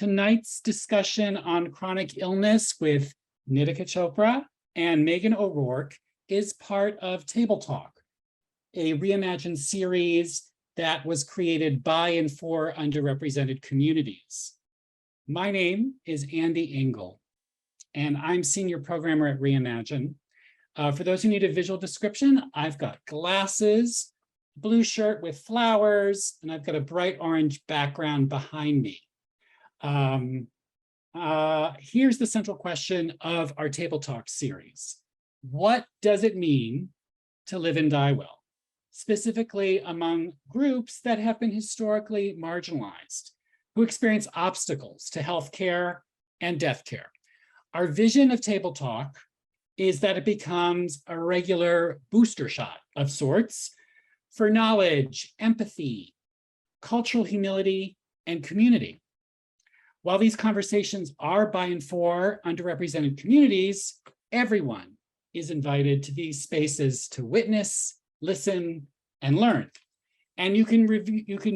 Tonight's discussion on chronic illness with Nitika Chopra and Meghan O'Rourke is part of Table Talk, a reimagined series that was created by and for underrepresented communities. My name is Andy Engel, and I'm senior programmer at Reimagine. For those who need a visual description, I've got glasses, blue shirt with flowers, and I've got a bright orange background behind me. Here's the central question of our Table Talk series. What does it mean to live and die well, specifically among groups that have been historically marginalized, who experience obstacles to healthcare and death care? Our vision of Table Talk is that it becomes a regular booster shot of sorts for knowledge, empathy, cultural humility, and community. While these conversations are by and for underrepresented communities, everyone is invited to these spaces to witness, listen, and learn. And you can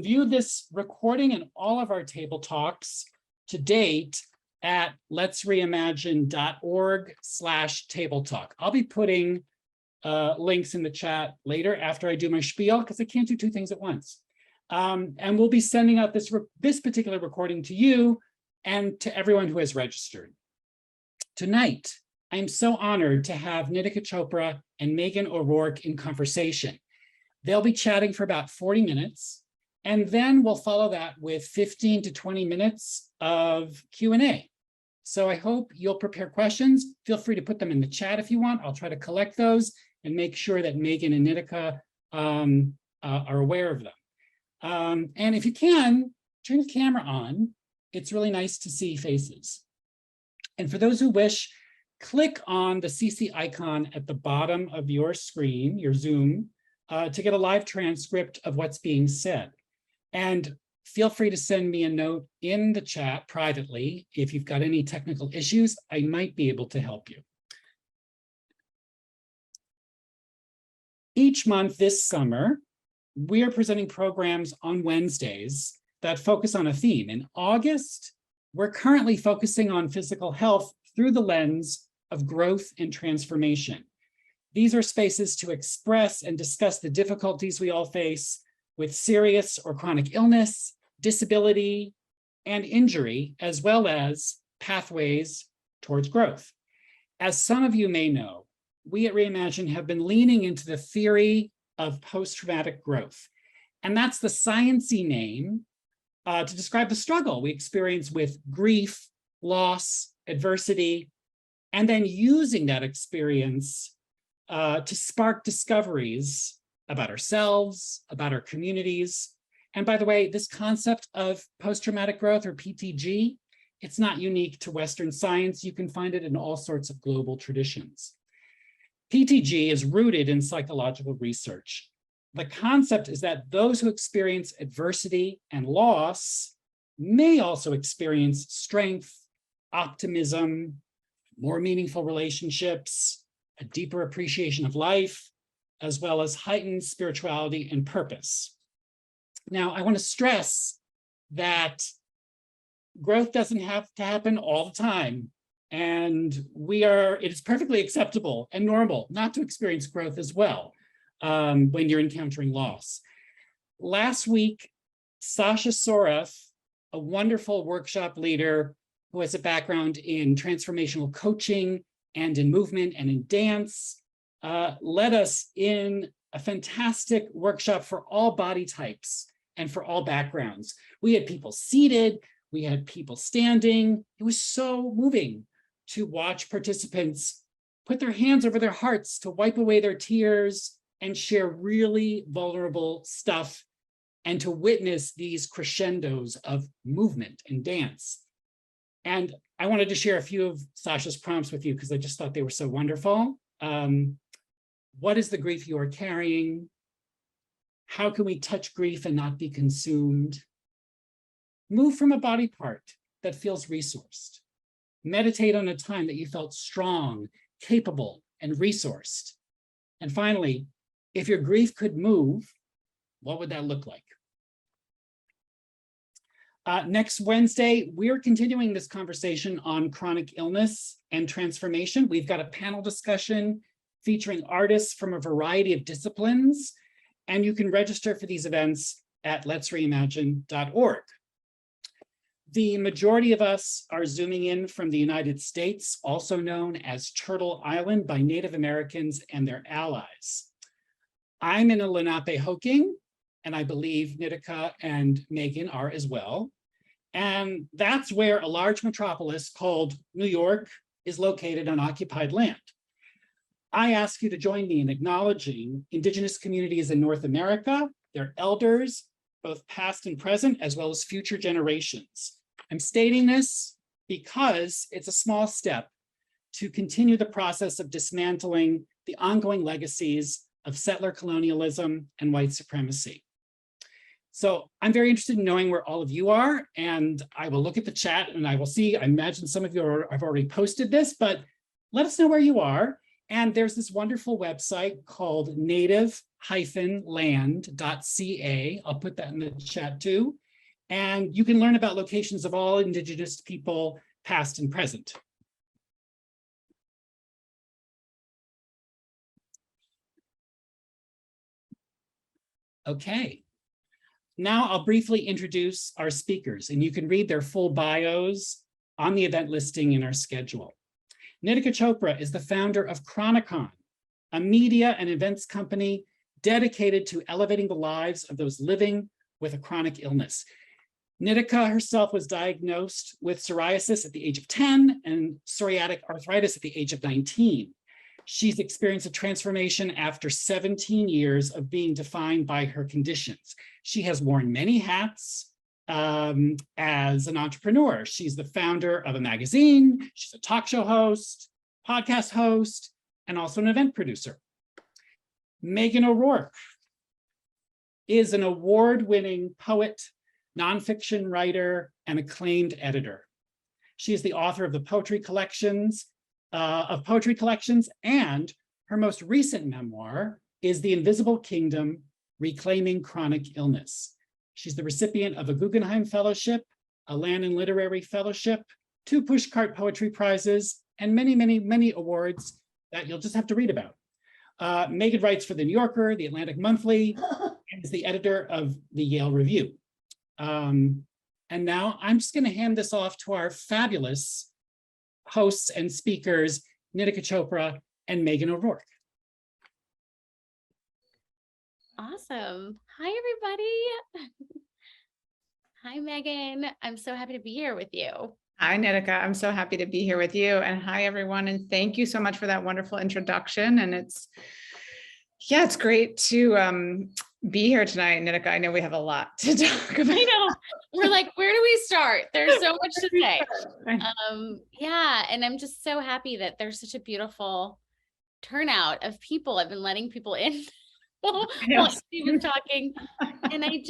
view this recording and all of our Table Talks to date at letsreimagine.org/Table Talk. I'll be putting links in the chat later after I do my spiel, because I can't do two things at once. And we'll be sending out this particular recording to you and to everyone who has registered. Tonight, I'm so honored to have Nitika Chopra and Meghan O'Rourke in conversation. They'll be chatting for about 40 minutes, and then we'll follow that with 15 to 20 minutes of Q&A. So I hope you'll prepare questions. Feel free to put them in the chat if you want. I'll try to collect those and make sure that Meghan and Nitika are aware of them. And if you can, turn the camera on. It's really nice to see faces. And for those who wish, click on the CC icon at the bottom of your screen, your Zoom, to get a live transcript of what's being said. And feel free to send me a note in the chat privately. If you've got any technical issues, I might be able to help you. Each month this summer, we are presenting programs on Wednesdays that focus on a theme. In August, we're currently focusing on physical health through the lens of growth and transformation. These are spaces to express and discuss the difficulties we all face with serious or chronic illness, disability, and injury, as well as pathways towards growth. As some of you may know, we at Reimagine have been leaning into the theory of post-traumatic growth. And that's the sciencey name to describe the struggle we experience with grief, loss, adversity, and then using that experience to spark discoveries about ourselves, about our communities. And by the way, this concept of post-traumatic growth, or PTG, it's not unique to Western science. You can find it in all sorts of global traditions. PTG is rooted in psychological research. The concept is that those who experience adversity and loss may also experience strength, optimism, more meaningful relationships, a deeper appreciation of life, as well as heightened spirituality and purpose. Now, I want to stress that growth doesn't have to happen all the time. And it is perfectly acceptable and normal not to experience growth as well when you're encountering loss. Last week, Sasha Soroff, a wonderful workshop leader who has a background in transformational coaching and in movement and in dance, led us in a fantastic workshop for all body types and for all backgrounds. We had people seated, we had people standing. It was so moving to watch participants put their hands over their hearts to wipe away their tears and share really vulnerable stuff, and to witness these crescendos of movement and dance. And I wanted to share a few of Sasha's prompts with you because I just thought they were so wonderful. What is the grief you are carrying? How can we touch grief and not be consumed? Move from a body part that feels resourced. Meditate on a time that you felt strong, capable, and resourced. And finally, if your grief could move, what would that look like? Next Wednesday, we're continuing this conversation on chronic illness and transformation. We've got a panel discussion featuring artists from a variety of disciplines, and you can register for these events at letsreimagine.org. The majority of us are Zooming in from the United States, also known as Turtle Island by Native Americans and their allies. I'm in a Lenapehoking, and I believe Nitika and Meghan are as well. And that's where a large metropolis called New York is located on occupied land. I ask you to join me in acknowledging Indigenous communities in North America, their elders, both past and present, as well as future generations. I'm stating this because it's a small step to continue the process of dismantling the ongoing legacies of settler colonialism and white supremacy. So I'm very interested in knowing where all of you are, and I will look at the chat and I will see, I imagine some of you have already posted this, but let us know where you are. And there's this wonderful website called native-land.ca. I'll put that in the chat too. And you can learn about locations of all Indigenous people, past and present. Okay. Now I'll briefly introduce our speakers, and you can read their full bios on the event listing in our schedule. Nitika Chopra is the founder of Chronicon, a media and events company dedicated to elevating the lives of those living with a chronic illness. Nitika herself was diagnosed with psoriasis at the age of 10 and psoriatic arthritis at the age of 19. She's experienced a transformation after 17 years of being defined by her conditions. She has worn many hats as an entrepreneur. She's the founder of a magazine. She's a talk show host, podcast host, and also an event producer. Meghan O'Rourke is an award-winning poet, nonfiction writer, and acclaimed editor. She is the author of the poetry collections, and her most recent memoir is The Invisible Kingdom, Reclaiming Chronic Illness. She's the recipient of a Guggenheim Fellowship, a Lannan Literary Fellowship, 2 Pushcart Poetry Prizes, and many, many, many awards that you'll just have to read about. Meghan writes for The New Yorker, The Atlantic Monthly, and is the editor of the Yale Review. And now I'm just going to hand this off to our fabulous hosts and speakers, Nitika Chopra and Meghan O'Rourke. Awesome. Hi, everybody. Hi, Meghan. I'm so happy to be here with you. Hi, Nitika. I'm so happy to be here with you. And hi, everyone. And thank you so much for that wonderful introduction. And it's great to be here tonight, Nitika. I know we have a lot to talk about. I know. We're like, where do we start? There's so much to say. Yeah. And I'm just so happy that there's such a beautiful turnout of people. I've been letting people in while she was talking. And I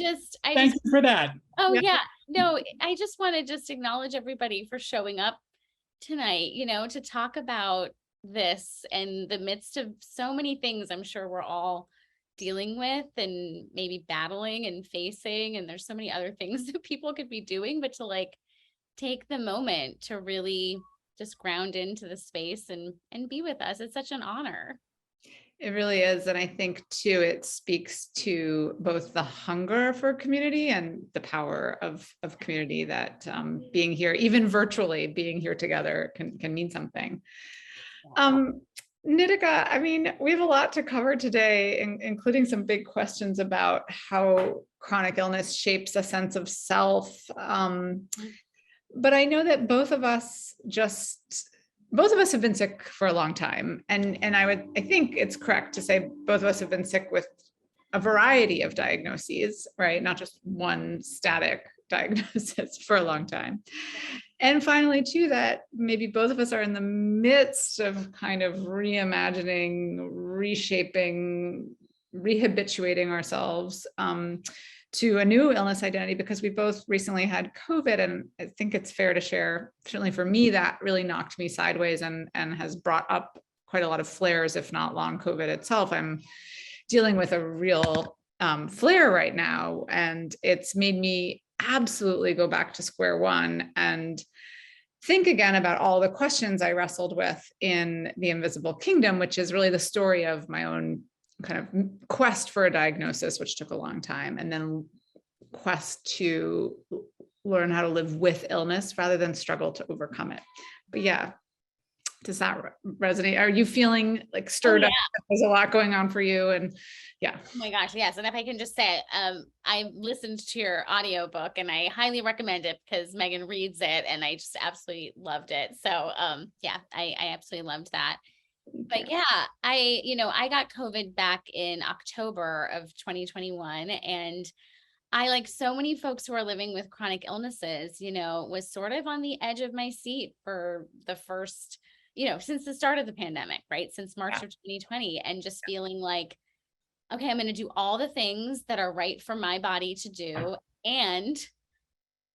Thank you for that. Oh, yeah. No, I just want to just acknowledge everybody for showing up tonight, to talk about this in the midst of so many things I'm sure we're all dealing with and maybe battling and facing. And there's so many other things that people could be doing, but to take the moment to really just ground into the space and be with us. It's such an honor. It really is. And I think too, it speaks to both the hunger for community and the power of community that being here, even virtually being here together can mean something. Nitika, I mean, we have a lot to cover today, including some big questions about how chronic illness shapes a sense of self. But I know that both of us have been sick for a long time. And I think it's correct to say both of us have been sick with a variety of diagnoses, right? Not just one static diagnosis for a long time. And finally, too, that maybe both of us are in the midst of kind of reimagining, reshaping, rehabituating ourselves to a new illness identity, because we both recently had COVID. And I think it's fair to share, certainly for me, that really knocked me sideways and has brought up quite a lot of flares, if not long COVID itself. I'm dealing with a real flare right now, and it's made me absolutely go back to square one and think again about all the questions I wrestled with in The Invisible Kingdom, which is really the story of my own kind of quest for a diagnosis, which took a long time, and then quest to learn how to live with illness rather than struggle to overcome it. But yeah, does that resonate? Are you feeling like stirred up? There's a lot going on for you, and yeah. Oh my gosh, yes. And if I can just say, I listened to your audiobook and I highly recommend it because Meghan reads it and I just absolutely loved it. So yeah, I absolutely loved that. But yeah, I got COVID back in October of 2021, and I, like so many folks who are living with chronic illnesses, was sort of on the edge of my seat for the first, since the start of the pandemic, right? Since March of 2020, and just feeling like, okay, I'm going to do all the things that are right for my body to do. And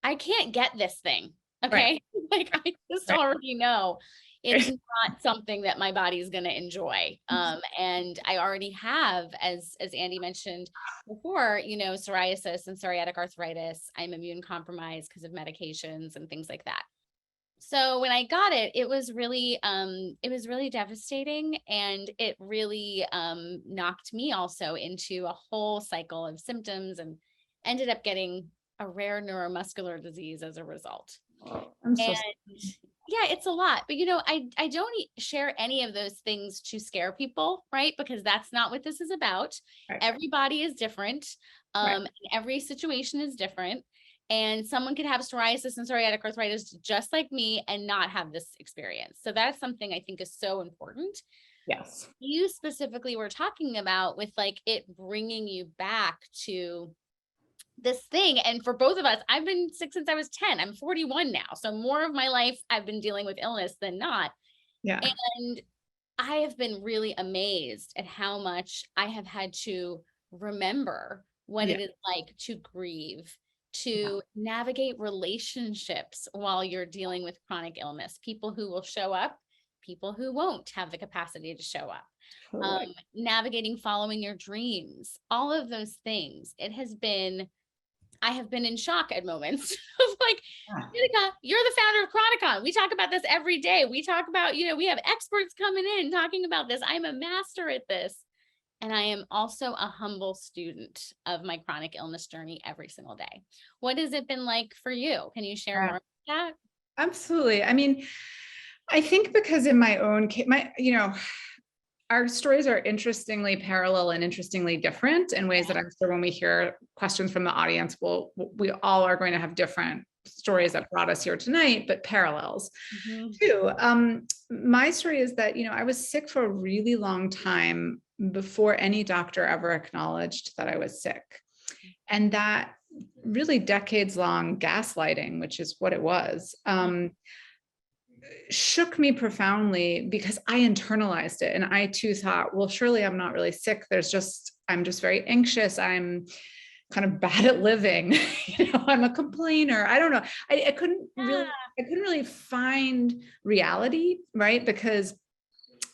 I can't get this thing. Okay. Like I just already know it's not something that my body is going to enjoy. And I already have, as Andy mentioned before, psoriasis and psoriatic arthritis. I'm immune compromised because of medications and things like that. So when I got it, it was really devastating, and it really knocked me also into a whole cycle of symptoms, and ended up getting a rare neuromuscular disease as a result. Oh, I'm so and yeah, it's a lot, but I don't share any of those things to scare people, right? Because that's not what this is about. Right. Everybody is different. And every situation is different. And someone could have psoriasis and psoriatic arthritis just like me and not have this experience. So that's something I think is so important. Yes. You specifically were talking about with like it bringing you back to this thing. And for both of us, I've been sick since I was 10. I'm 41 now. So more of my life I've been dealing with illness than not. Yeah. And I have been really amazed at how much I have had to remember what it is like to grieve, to navigate relationships while you're dealing with chronic illness, people who will show up, people who won't have the capacity to show up, navigating following your dreams, all of those things. I have been in shock at moments of like, Nitika, you're the founder of Chronicon. We talk about this every day. We talk about, we have experts coming in talking about this. I'm a master at this. And I am also a humble student of my chronic illness journey every single day. What has it been like for you? Can you share more about that? Absolutely. I mean, I think because in my own case, our stories are interestingly parallel and interestingly different in ways that I'm sure when we hear questions from the audience, we all are going to have different stories that brought us here tonight, but parallels too. My story is that, I was sick for a really long time before any doctor ever acknowledged that I was sick. And that really decades long gaslighting, which is what it was, shook me profoundly because I internalized it. And I too thought, well, surely I'm not really sick. I'm just very anxious. I'm kind of bad at living. I'm a complainer. I don't know. I couldn't really find reality, right? Because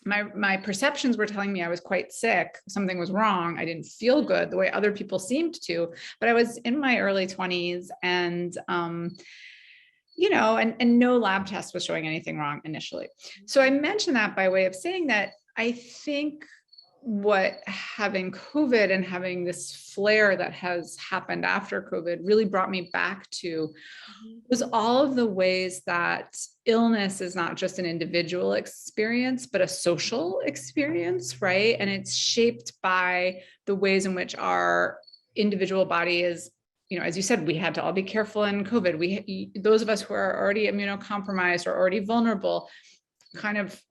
my perceptions were telling me I was quite sick. Something was wrong. I didn't feel good the way other people seemed to, but I was in my early 20s and, and no lab test was showing anything wrong initially. So I mentioned that by way of saying that I think what having COVID and having this flare that has happened after COVID really brought me back to was all of the ways that illness is not just an individual experience, but a social experience, right? And it's shaped by the ways in which our individual body is, as you said, we had to all be careful in COVID. Those of us who are already immunocompromised or already vulnerable, kind of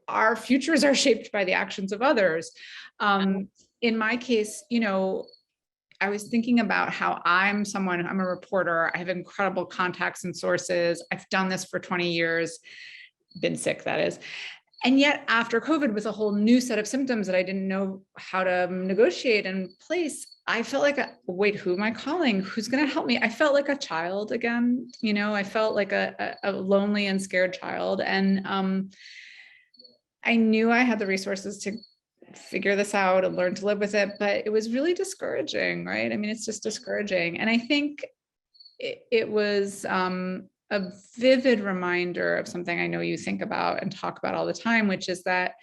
our futures are shaped by the actions of others. In my case, I was thinking about how I'm a reporter. I have incredible contacts and sources. I've done this for 20 years, been sick, that is. And yet after COVID, with a whole new set of symptoms that I didn't know how to negotiate and place, I felt like, wait, who am I calling? Who's going to help me? I felt like a child again. I felt like a lonely and scared child. And I knew I had the resources to figure this out and learn to live with it, but it was really discouraging, right? I mean, it's just discouraging. And I think it was a vivid reminder of something I know you think about and talk about all the time, which is that,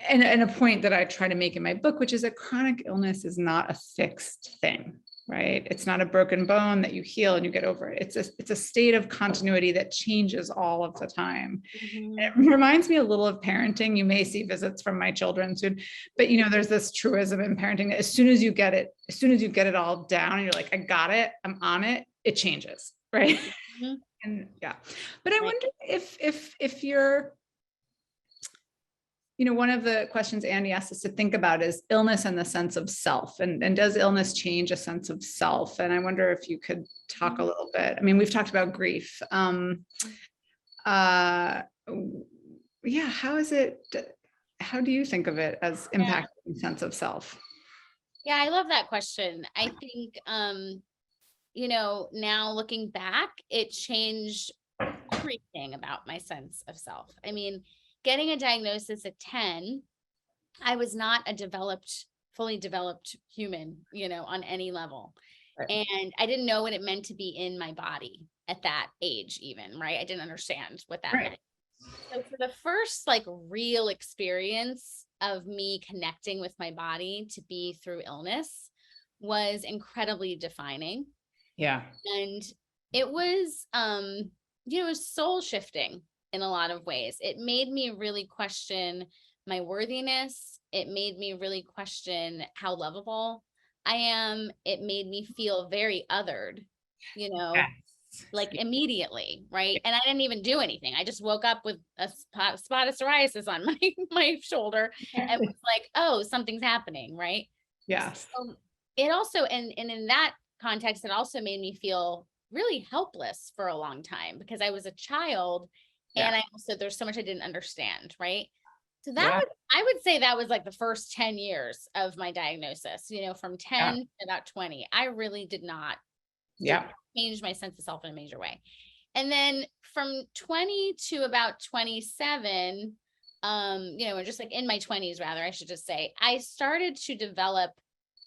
and a point that I try to make in my book, which is that chronic illness is not a fixed thing, right? It's not a broken bone that you heal and you get over it. It's a state of continuity that changes all of the time. It reminds me a little of parenting. You may see visits from my children soon, but there's this truism in parenting that as soon as you get it all down and you're like, I got it, I'm on it, it changes, right? And yeah, but I wonder if you're, one of the questions Andy asked us to think about is illness and the sense of self, and does illness change a sense of self? And I wonder if you could talk a little bit. I mean, we've talked about grief. Yeah, how do you think of it as impacting sense of self? Yeah, I love that question. I think, now looking back, it changed everything about my sense of self. I mean, getting a diagnosis at 10, I was not a fully developed human, on any level. Right. And I didn't know what it meant to be in my body at that age, even, right? I didn't understand what that meant. So for the first real experience of me connecting with my body to be through illness was incredibly defining. Yeah. And it was, it was soul shifting in a lot of ways. It made me really question my worthiness. It made me really question how lovable I am. It made me feel very othered, immediately, right? And I didn't even do anything. I just woke up with a spot of psoriasis on my shoulder and was like, oh, something's happening, right? Yes. So it also, and in that context, it also made me feel really helpless for a long time because I was a child. And there's so much I didn't understand, right? So I would say that was the first 10 years of my diagnosis, from 10 to about 20. I really did not change my sense of self in a major way. And then from 20 to about 27, or just in my 20s, rather, I should just say, I started to develop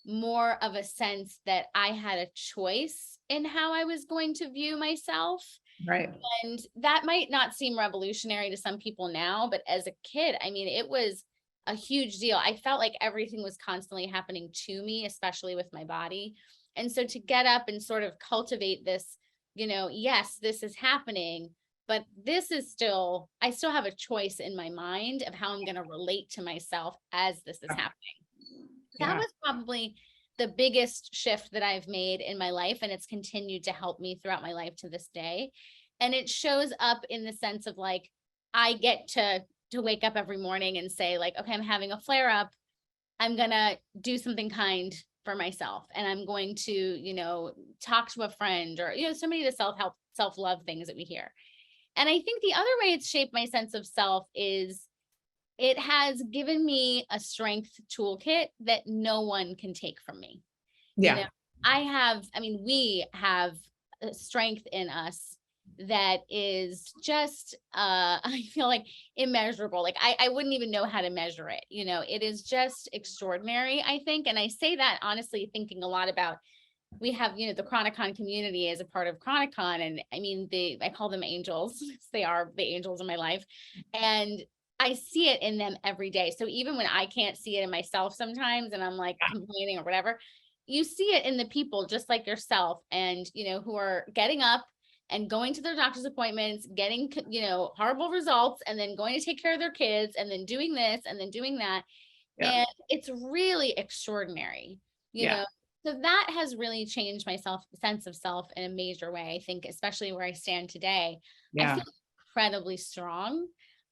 more of a sense that I had a choice in how I was going to view myself. Right. And that might not seem revolutionary to some people now, but as a kid, I mean, it was a huge deal. I felt like everything was constantly happening to me, especially with my body. And so to get up and sort of cultivate this, yes, this is happening, but I still have a choice in my mind of how I'm going to relate to myself as this is happening. That was probably the biggest shift that I've made in my life. And it's continued to help me throughout my life to this day. And it shows up in the sense of I get to wake up every morning and say okay, I'm having a flare up. I'm going to do something kind for myself. And I'm going to, talk to a friend or, so many of the self-help, self-love things that we hear. And I think the other way it's shaped my sense of self is it has given me a strength toolkit that no one can take from me. Yeah. We have a strength in us that is just, I feel immeasurable. I wouldn't even know how to measure it. It is just extraordinary, I think. And I say that honestly, thinking a lot about, we have, the Chronicon community as a part of Chronicon. And I call them angels. They are the angels in my life. And I see it in them every day. So even when I can't see it in myself sometimes, and I'm complaining or whatever, you see it in the people just like yourself and, who are getting up and going to their doctor's appointments, getting, horrible results, and then going to take care of their kids, and then doing this and then doing that. Yeah. And it's really extraordinary, you know. So that has really changed my sense of self in a major way. I think, especially where I stand today, I feel incredibly strong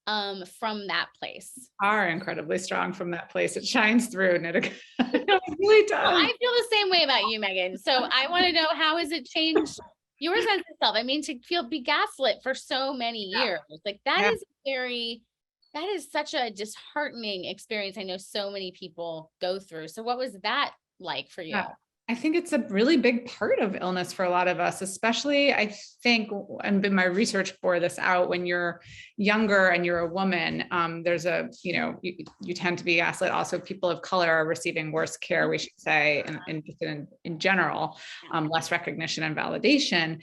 from that place. Are incredibly strong from that place. It shines through, Nitika. It really does. Well, I feel the same way about you, Megan. So I want to know, how has it changed your sense of self? I mean, to be gaslit for so many years, that is such a disheartening experience. I know so many people go through. So what was that like for you? I think it's a really big part of illness for a lot of us, especially I think, and my research bore this out, when you're younger and you're a woman, there's a, you tend to be gaslit. Also, people of color are receiving worse care, we should say, in general, less recognition and validation.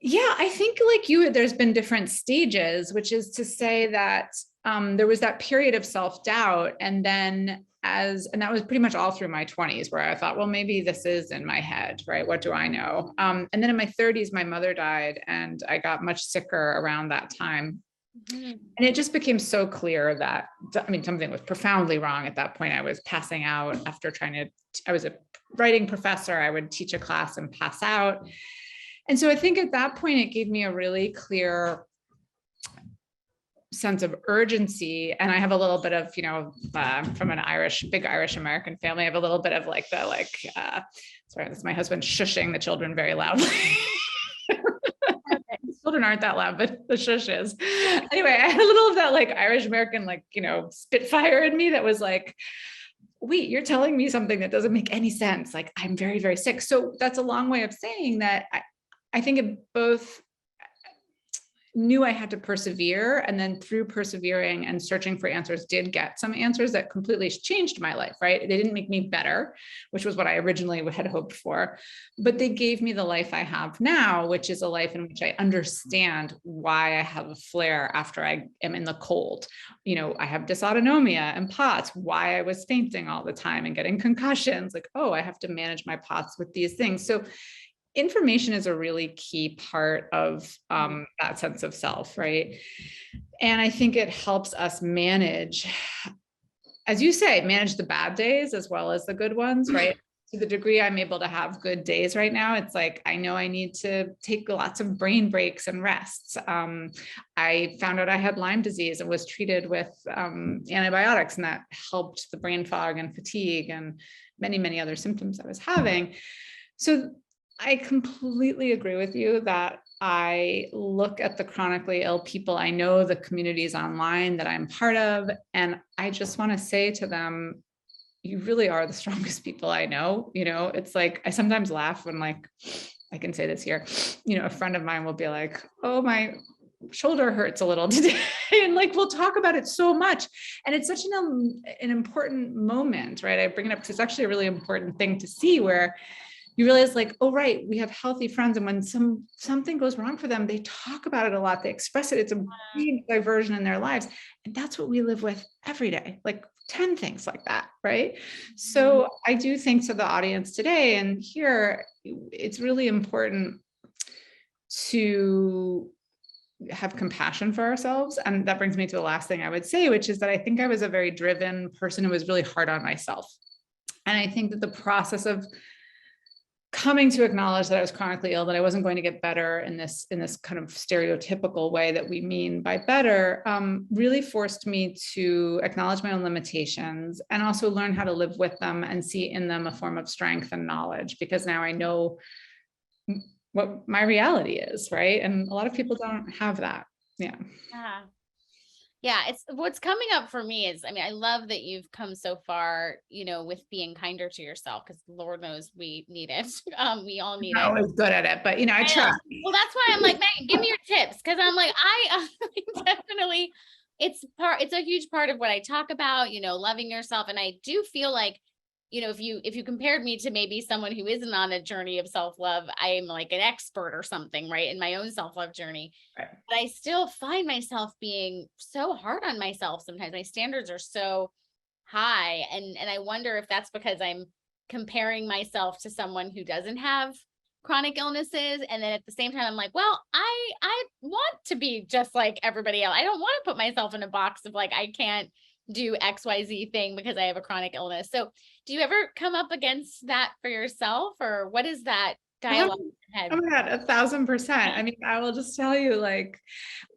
Yeah, I think like you, there's been different stages, which is to say that there was that period of self-doubt. And then and that was pretty much all through my 20s, where I thought, well, maybe this is in my head, right? What do I know? And then in my 30s, my mother died and I got much sicker around that time. Mm-hmm. And it just became so clear that, something was profoundly wrong at that point. I was passing out after I was a writing professor. I would teach a class and pass out. And so I think at that point, it gave me a really clear sense of urgency. And I have a little bit of, from an big Irish American family, I have a little bit of sorry, this is my husband shushing the children very loudly. Children aren't that loud, but the shush is. Anyway, I had a little of that Irish American, spitfire in me that was like, wait, you're telling me something that doesn't make any sense. I'm very, very sick. So that's a long way of saying that I think it both knew I had to persevere, and then through persevering and searching for answers, did get some answers that completely changed my life, right? They didn't make me better, which was what I originally had hoped for, but they gave me the life I have now, which is a life in which I understand why I have a flare after I am in the cold. I have dysautonomia and POTS, why I was fainting all the time and getting concussions, I have to manage my POTS with these things. So information is a really key part of that sense of self, right? And I think it helps us manage, as you say, manage the bad days as well as the good ones, right? To the degree I'm able to have good days right now, it's I know I need to take lots of brain breaks and rests. I found out I had Lyme disease and was treated with antibiotics, and that helped the brain fog and fatigue and many, many other symptoms I was having. So I completely agree with you that I look at the chronically ill people I know, the communities online that I'm part of, and I just want to say to them, you really are the strongest people I know. It's I sometimes laugh when I can say this here, a friend of mine will be like, oh, my shoulder hurts a little today. And we'll talk about it so much. And it's such an important moment, right? I bring it up because it's actually a really important thing to see, where you realize oh, right, we have healthy friends. And when something goes wrong for them, they talk about it a lot. They express it. It's a big diversion in their lives. And that's what we live with every day, 10 things like that, right? So I do think to the audience today and here, it's really important to have compassion for ourselves. And that brings me to the last thing I would say, which is that I think I was a very driven person who was really hard on myself. And I think that the process of coming to acknowledge that I was chronically ill, that I wasn't going to get better in this kind of stereotypical way that we mean by better, really forced me to acknowledge my own limitations and also learn how to live with them and see in them a form of strength and knowledge, because now I know what my reality is, right? And a lot of people don't have that. Yeah. Yeah, it's what's coming up for me is, I love that you've come so far, with being kinder to yourself, because Lord knows we need it. We all need it. I'm always good at it, but I try. Well, that's why I'm like, Megan, give me your tips, because I'm like, I definitely, it's a huge part of what I talk about, loving yourself. And I do feel like, if you compared me to maybe someone who isn't on a journey of self-love, I am like an expert or something, right, in my own self-love journey. Right. But I still find myself being so hard on myself sometimes. My standards are so high. And I wonder if that's because I'm comparing myself to someone who doesn't have chronic illnesses. And then at the same time, I'm like, well, I want to be just like everybody else. I don't want to put myself in a box of I can't do XYZ thing because I have a chronic illness. So do you ever come up against that for yourself, or what is that dialogue in your head? Oh my God, 1,000%. I will just tell you,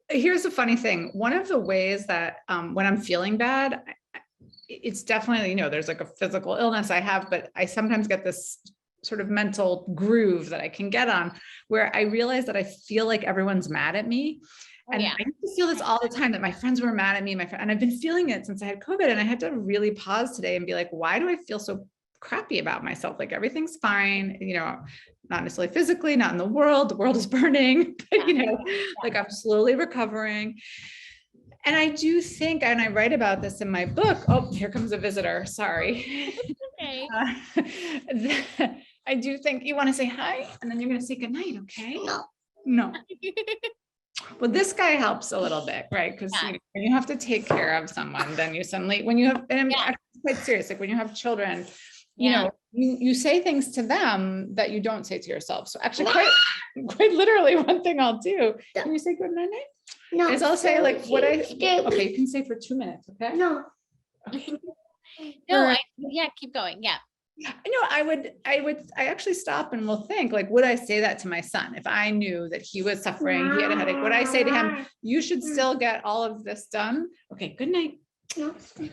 here's the funny thing. One of the ways that when I'm feeling bad, it's definitely, there's a physical illness I have, but I sometimes get this sort of mental groove that I can get on, where I realize that I feel like everyone's mad at me. And I used to feel this all the time, that my friends were mad at me, and I've been feeling it since I had COVID. And I had to really pause today and be like, why do I feel so crappy about myself. Like everything's fine, not necessarily physically, not in the world is burning, but like I'm slowly recovering. And I do think, and I write about this in my book. Oh, here comes a visitor. Sorry. Okay. I do think you want to say hi and then you're going to say goodnight. Okay. No. Well, this guy helps a little bit, right? Because when you have to take care of someone, then you suddenly, when you have, and I'm actually quite serious, like when you have children, you say things to them that you don't say to yourself. So actually quite literally one thing I'll do, can you say good night? No. Is I'll say like okay, you can say for 2 minutes. Okay. No. No, keep going. Yeah. I actually stop and will think, like, would I say that to my son? If I knew that he was suffering, he had a headache, would I say to him, you should still get all of this done? Okay, good night. No. Okay,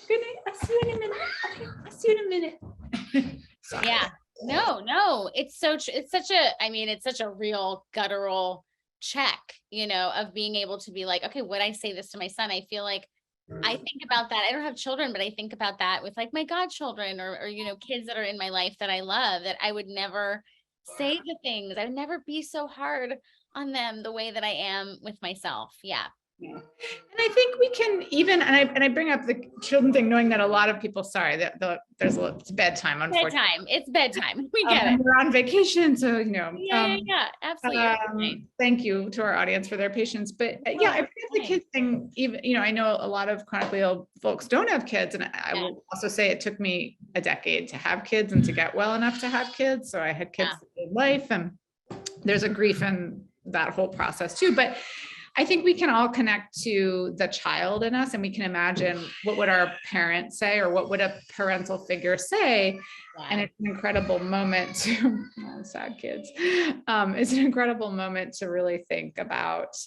good night. I'll see you in a minute. Okay, I'll see you in a minute. Yeah. No, it's such a real guttural check, of being able to be like, okay, would I say this to my son? I feel like I think about that. I don't have children, but I think about that with like my godchildren or kids that are in my life that I love, that I would never say the things. I would never be so hard on them the way that I am with myself. Yeah. Yeah. And I think we can even, and I bring up the children thing, knowing that a lot of people, it's bedtime, unfortunately. It's bedtime. We get it. We're on vacation. So, Yeah, absolutely. Thank you to our audience for their patience. But I bring up the kids thing, even, I know a lot of chronically ill folks don't have kids. And I will also say it took me a decade to have kids and to get well enough to have kids. So I had kids in life, and there's a grief in that whole process too. But I think we can all connect to the child in us, and we can imagine what would our parents say, or what would a parental figure say. Yeah. And it's an incredible moment to sad kids. It's an incredible moment to really think about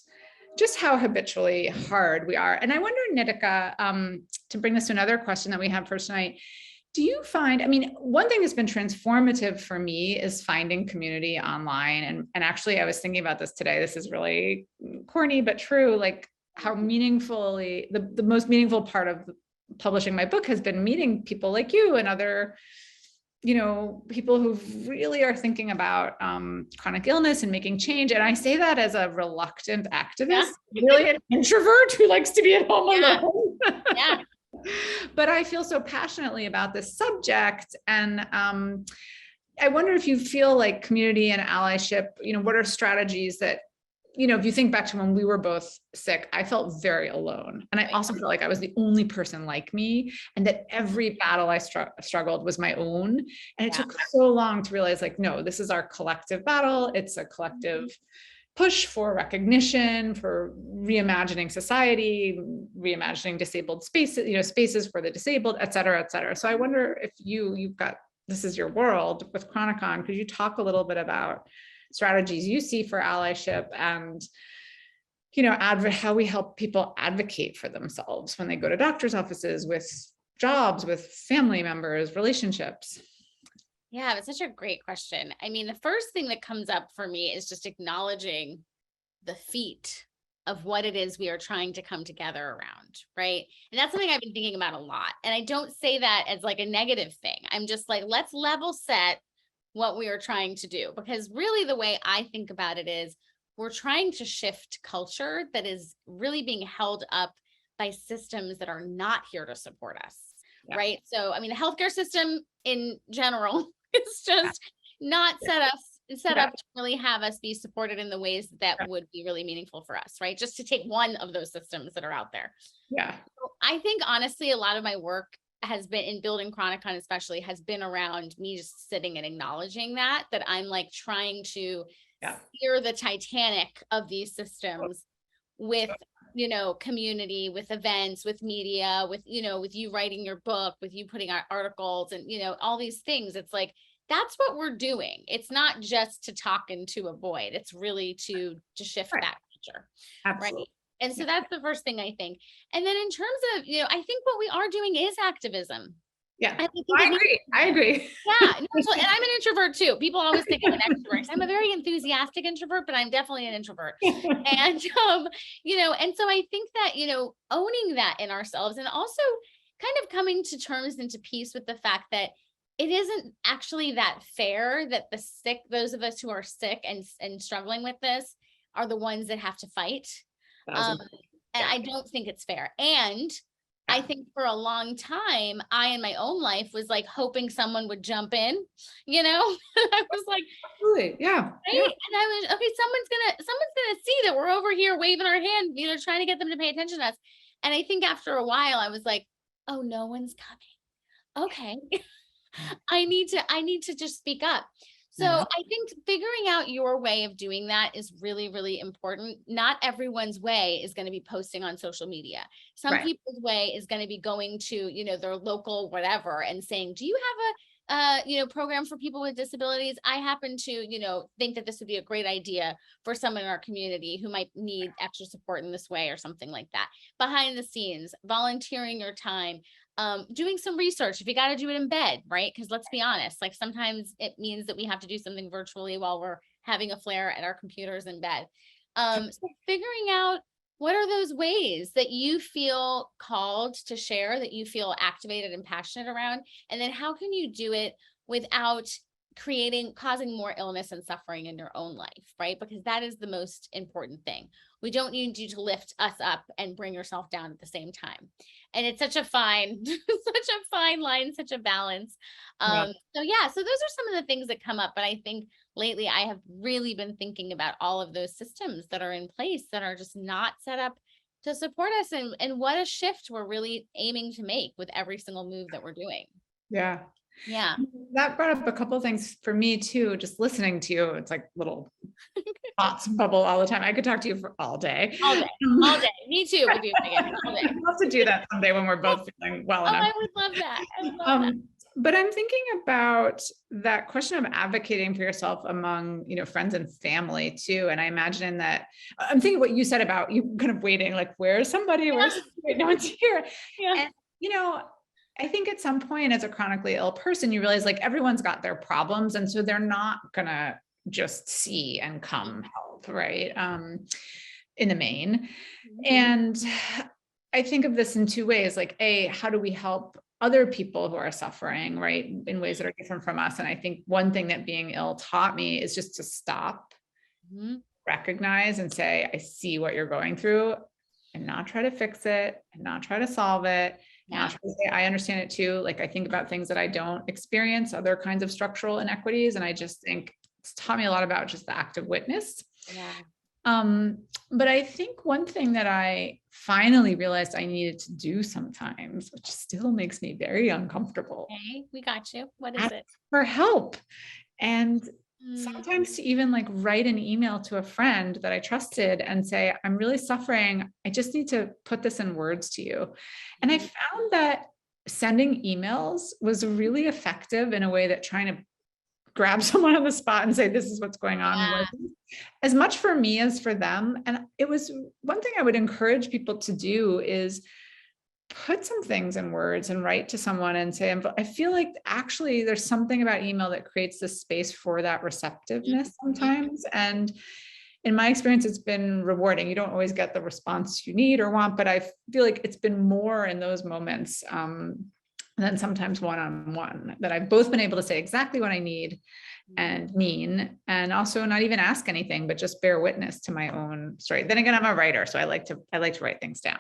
just how habitually hard we are. And I wonder, Nitika, to bring this to another question that we have for tonight, do you find, one thing that's been transformative for me is finding community online. And actually, I was thinking about this today. This is really corny, but true. Like how meaningfully, the most meaningful part of publishing my book has been meeting people like you and other, people who really are thinking about chronic illness and making change. And I say that as a reluctant activist, really an introvert who likes to be at home alone. Yeah. But I feel so passionately about this subject. And I wonder if you feel like community and allyship, what are strategies that, if you think back to when we were both sick, I felt very alone. And I also felt like I was the only person like me, and that every battle I struggled was my own. And it took so long to realize, like, no, this is our collective battle. It's a collective push for recognition, for reimagining society, reimagining disabled spaces, spaces for the disabled, et cetera, et cetera. So I wonder if you've got, this is your world with Chronicon. Could you talk a little bit about strategies you see for allyship and, how we help people advocate for themselves when they go to doctor's offices, with jobs, with family members, relationships? Yeah, it's such a great question. The first thing that comes up for me is just acknowledging the feat of what it is we are trying to come together around, right? And that's something I've been thinking about a lot. And I don't say that as like a negative thing. I'm just like, let's level set what we are trying to do. Because really the way I think about it is we're trying to shift culture that is really being held up by systems that are not here to support us, right? So, the healthcare system in general, it's just not set up to really have us be supported in the ways that would be really meaningful for us, right? Just to take one of those systems that are out there. Yeah. So I think honestly, a lot of my work has been in building Chronicon, especially, has been around me just sitting and acknowledging that I'm like trying to steer the Titanic of these systems with community, with events, with media, with you writing your book, with you putting out articles and, all these things. It's like, that's what we're doing. It's not just to talk into a void. It's really to shift that culture. Absolutely. Right. And so that's the first thing I think. And then in terms of, I think what we are doing is activism. Yeah, I agree. Yeah, and I'm an introvert too. People always think I'm an extrovert. I'm a very enthusiastic introvert, but I'm definitely an introvert. And and so I think that owning that in ourselves, and also kind of coming to terms and to peace with the fact that it isn't actually that fair that those of us who are sick and struggling with this are the ones that have to fight. And I don't think it's fair. And I think for a long time, I in my own life was like hoping someone would jump in, I was like, Absolutely. Yeah. right? Yeah. And I was, okay, someone's gonna see that we're over here waving our hand, trying to get them to pay attention to us. And I think after a while I was like, oh, no one's coming. Okay. I need to just speak up. So Yeah. I think figuring out your way of doing that is really, really important. Not everyone's way is going to be posting on social media. Some Right. people's way is going to be going to, their local whatever and saying, do you have a program for people with disabilities? I happen to, think that this would be a great idea for someone in our community who might need extra support in this way or something like that. Behind the scenes, volunteering your time, doing some research if you got to do it in bed, right? Because let's be honest, like sometimes it means that we have to do something virtually while we're having a flare at our computers in bed. So figuring out what are those ways that you feel called to share, that you feel activated and passionate around, and then how can you do it without causing more illness and suffering in your own life, right? Because that is the most important thing. We don't need you to lift us up and bring yourself down at the same time. And it's such a fine, such a fine line, such a balance. Yeah. So those are some of the things that come up. But I think lately I have really been thinking about all of those systems that are in place that are just not set up to support us, and what a shift we're really aiming to make with every single move that we're doing. Yeah. Yeah. That brought up a couple of things for me too, just listening to you. It's like little thoughts bubble all the time. I could talk to you for all day. All day. Me too with you, Megan. All day. I'd love to do that someday when we're both feeling well enough. I would love that. I would love that. But I'm thinking about that question of advocating for yourself among, friends and family too. And I imagine that I'm thinking what you said about you kind of waiting, like, where's somebody? Where's somebody? No one's here. Yeah. And, I think at some point as a chronically ill person, you realize like everyone's got their problems. And so they're not gonna just see and come help, right? In the main. And I think of this in two ways, like how do we help other people who are suffering, right? In ways that are different from us. And I think one thing that being ill taught me is just to stop, recognize and say, I see what you're going through, and not try to fix it and not try to solve it. Now, I understand it too. Like I think about things that I don't experience, other kinds of structural inequities. And I just think it's taught me a lot about just the active witness. Yeah. But I think one thing that I finally realized I needed to do sometimes, which still makes me very uncomfortable. Okay, we got you. What is it? For help. And sometimes to even like write an email to a friend that I trusted and say, I'm really suffering. I just need to put this in words to you. And I found that sending emails was really effective in a way that trying to grab someone on the spot and say, this is what's going on. Wasn't as much for me as for them. And it was one thing I would encourage people to do is put some things in words and write to someone and say, I feel like actually there's something about email that creates this space for that receptiveness sometimes. And in my experience, it's been rewarding. You don't always get the response you need or want, but I feel like it's been more in those moments than sometimes one-on-one, that I've both been able to say exactly what I need and mean, and also not even ask anything, but just bear witness to my own story. Then again, I'm a writer, so I like to write things down.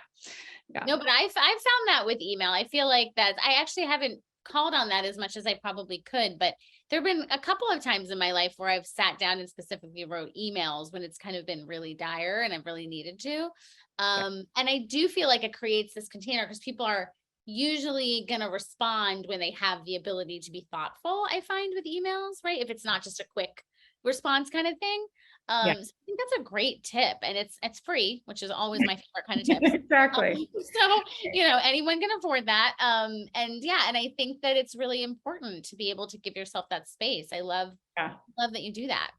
Yeah. No, but I've found that with email. I feel like that I actually haven't called on that as much as I probably could, but there've been a couple of times in my life where I've sat down and specifically wrote emails when it's kind of been really dire and I've really needed to. And I do feel like it creates this container because people are usually going to respond when they have the ability to be thoughtful, I find, with emails, right? If it's not just a quick response kind of thing. So I think that's a great tip, and it's free, which is always my favorite kind of tip. Exactly. So, anyone can afford that. And I think that it's really important to be able to give yourself that space. I love that you do that.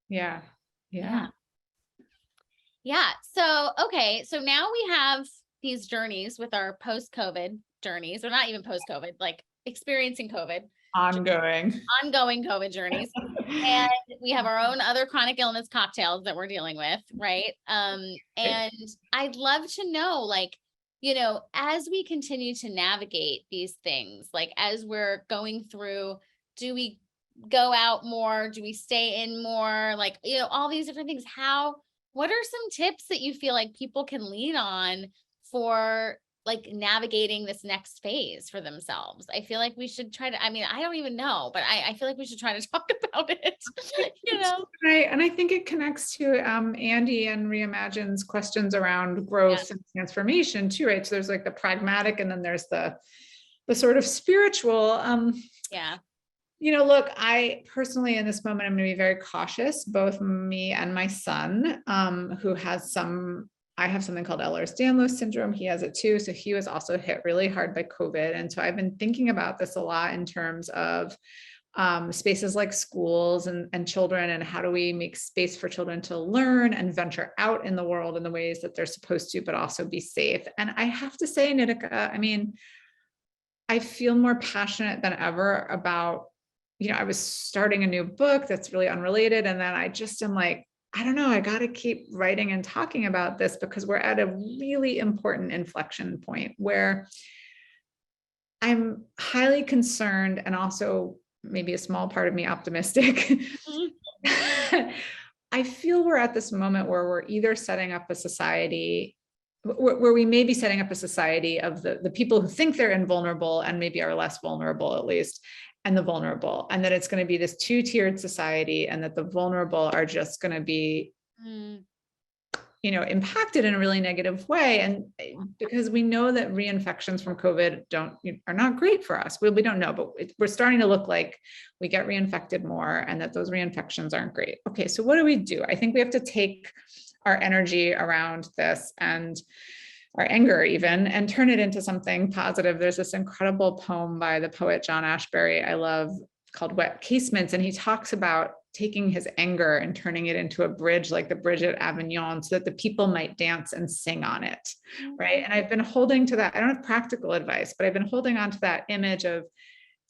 Yeah. So, okay. So now we have these journeys with our post-COVID journeys, or not even post-COVID, like experiencing COVID. Ongoing COVID journeys. And we have our own other chronic illness cocktails that we're dealing with, right? And I'd love to know, like, as we continue to navigate these things, like as we're going through, do we go out more? Do we stay in more? Like, all these different things. What are some tips that you feel like people can lean on for like navigating this next phase for themselves? I feel like we should try to, I mean, I don't even know, but I feel like we should try to talk about it, Right. And I think it connects to Andy and Reimagine's questions around growth and transformation too, right? So there's like the pragmatic and then there's the sort of spiritual. Yeah. Look, I personally, in this moment, I'm going to be very cautious, both me and my son, who has I have something called Ehlers-Danlos syndrome. He has it too. So he was also hit really hard by COVID. And so I've been thinking about this a lot in terms of spaces like schools and children, and how do we make space for children to learn and venture out in the world in the ways that they're supposed to, but also be safe. And I have to say, Nitika, I mean, I feel more passionate than ever about, I was starting a new book that's really unrelated. And then I just am like, I don't know, I got to keep writing and talking about this because we're at a really important inflection point where I'm highly concerned, and also maybe a small part of me optimistic. I feel we're at this moment where we're either setting up a society where we may be setting up a society of the people who think they're invulnerable and maybe are less vulnerable, at least, and the vulnerable, and that it's going to be this two-tiered society, and that the vulnerable are just going to be impacted in a really negative way. And because we know that reinfections from COVID are not great for us. We don't know, but we're starting to look like we get reinfected more, and that those reinfections aren't great. Okay, so what do we do? I think we have to take our energy around this and our anger even, and turn it into something positive. There's this incredible poem by the poet John Ashbery I love called Wet Casements. And he talks about taking his anger and turning it into a bridge, like the bridge at Avignon, so that the people might dance and sing on it. Right. And I've been holding to that. I don't have practical advice, but I've been holding on to that image of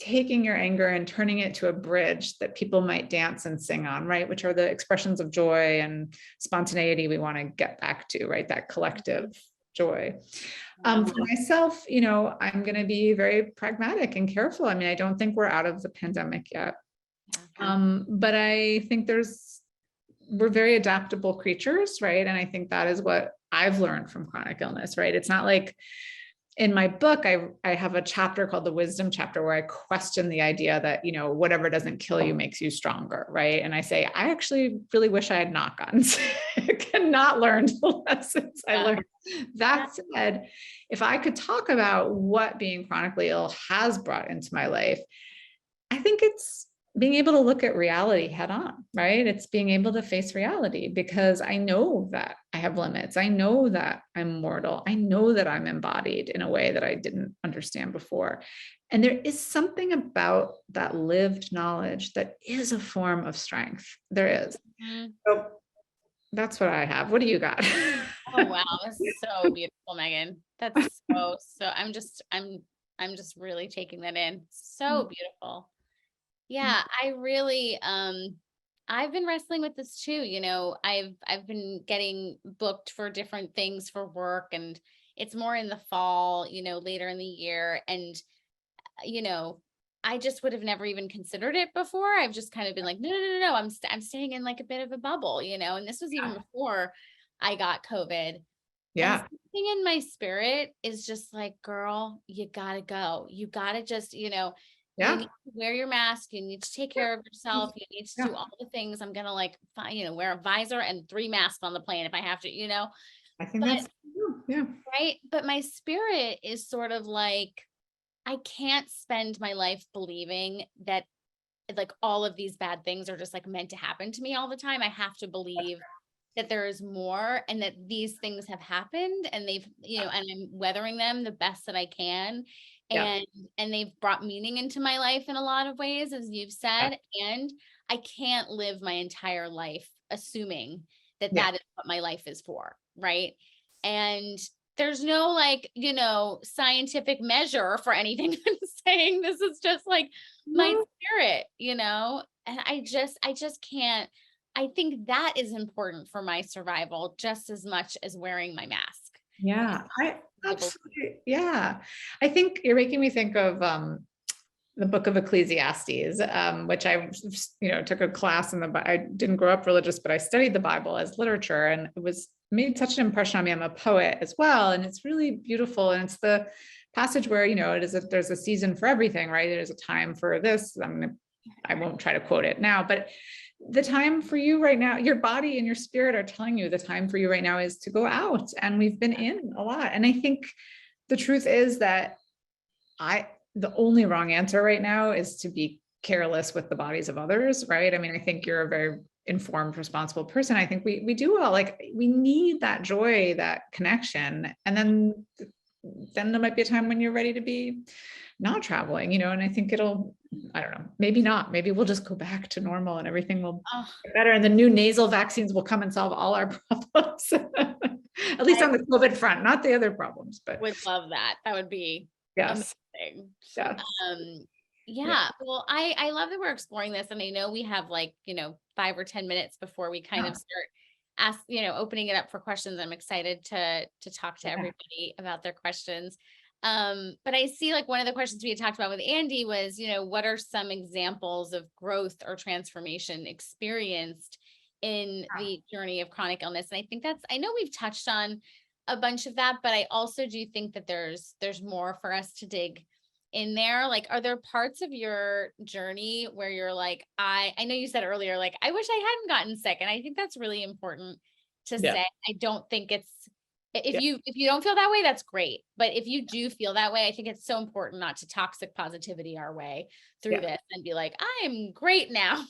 taking your anger and turning it to a bridge that people might dance and sing on, right? Which are the expressions of joy and spontaneity we want to get back to, right? That collective joy. For myself, I'm going to be very pragmatic and careful. I mean, I don't think we're out of the pandemic yet. But I think we're very adaptable creatures, right? And I think that is what I've learned from chronic illness, right? It's not like in my book, I have a chapter called the wisdom chapter where I question the idea that, whatever doesn't kill you makes you stronger, right? And I say, I actually really wish I had not gotten sick and not learned the lessons I learned. That said, if I could talk about what being chronically ill has brought into my life, I think it's being able to look at reality head on, right? It's being able to face reality, because I know that I have limits. I know that I'm mortal. I know that I'm embodied in a way that I didn't understand before. And there is something about that lived knowledge that is a form of strength. There is. So that's what I have. What do you got? Oh, wow. That's so beautiful, Meghan. That's so, I'm just really taking that in. So beautiful. Yeah, I really, I've been wrestling with this too. I've been getting booked for different things for work, and it's more in the fall, later in the year. And, I just would have never even considered it before. I've just kind of been like, no, I'm staying in like a bit of a bubble, and this was even before I got COVID. Yeah. And something in my spirit is just like, girl, you gotta go. You gotta just, you need to wear your mask. You need to take care of yourself. You need to do all the things. I'm going to like, wear a visor and 3 masks on the plane if I have to, I think that's right. But my spirit is sort of like, I can't spend my life believing that like all of these bad things are just like meant to happen to me all the time. I have to believe that there is more, and that these things have happened, and they've, and I'm weathering them the best that I can. And they've brought meaning into my life in a lot of ways, as you've said. And I can't live my entire life assuming that that is what my life is for. Right. And there's no like, scientific measure for anything I'm saying. This is just like my spirit, and I just can't. I think that is important for my survival just as much as wearing my mask. Yeah. Absolutely. Yeah. I think you're making me think of the book of Ecclesiastes, which I, took a class in I didn't grow up religious, but I studied the Bible as literature, and it was made such an impression on me. I'm a poet as well. And it's really beautiful. And it's the passage where, there's a season for everything, right? There's a time for this. I won't try to quote it now, but the time for you right now, your body and your spirit are telling you the time for you right now is to go out. And we've been in a lot. And I think the truth is that the only wrong answer right now is to be careless with the bodies of others, right? I mean, I think you're a very informed, responsible person. I think we do all, like, we need that joy, that connection. And then there might be a time when you're ready to be not traveling, and I think I don't know, maybe not, maybe we'll just go back to normal and everything will get better. And the new nasal vaccines will come and solve all our problems, at least on the COVID front, not the other problems, but would love that. That would be yes. amazing. Yeah. Yeah. Well, I love that we're exploring this. And I know we have 5 or 10 minutes before we kind of start opening it up for questions. I'm excited to talk to everybody about their questions. But I see one of the questions we had talked about with Andy was, what are some examples of growth or transformation experienced in the journey of chronic illness? And I think I know we've touched on a bunch of that, but I also do think that there's more for us to dig in there. Are there parts of your journey where you're I know you said earlier, I wish I hadn't gotten sick. And I think that's really important to say. I don't think if you don't feel that way, that's great. But if you do feel that way, I think it's so important not to toxic positivity our way through this and be like, I'm great now.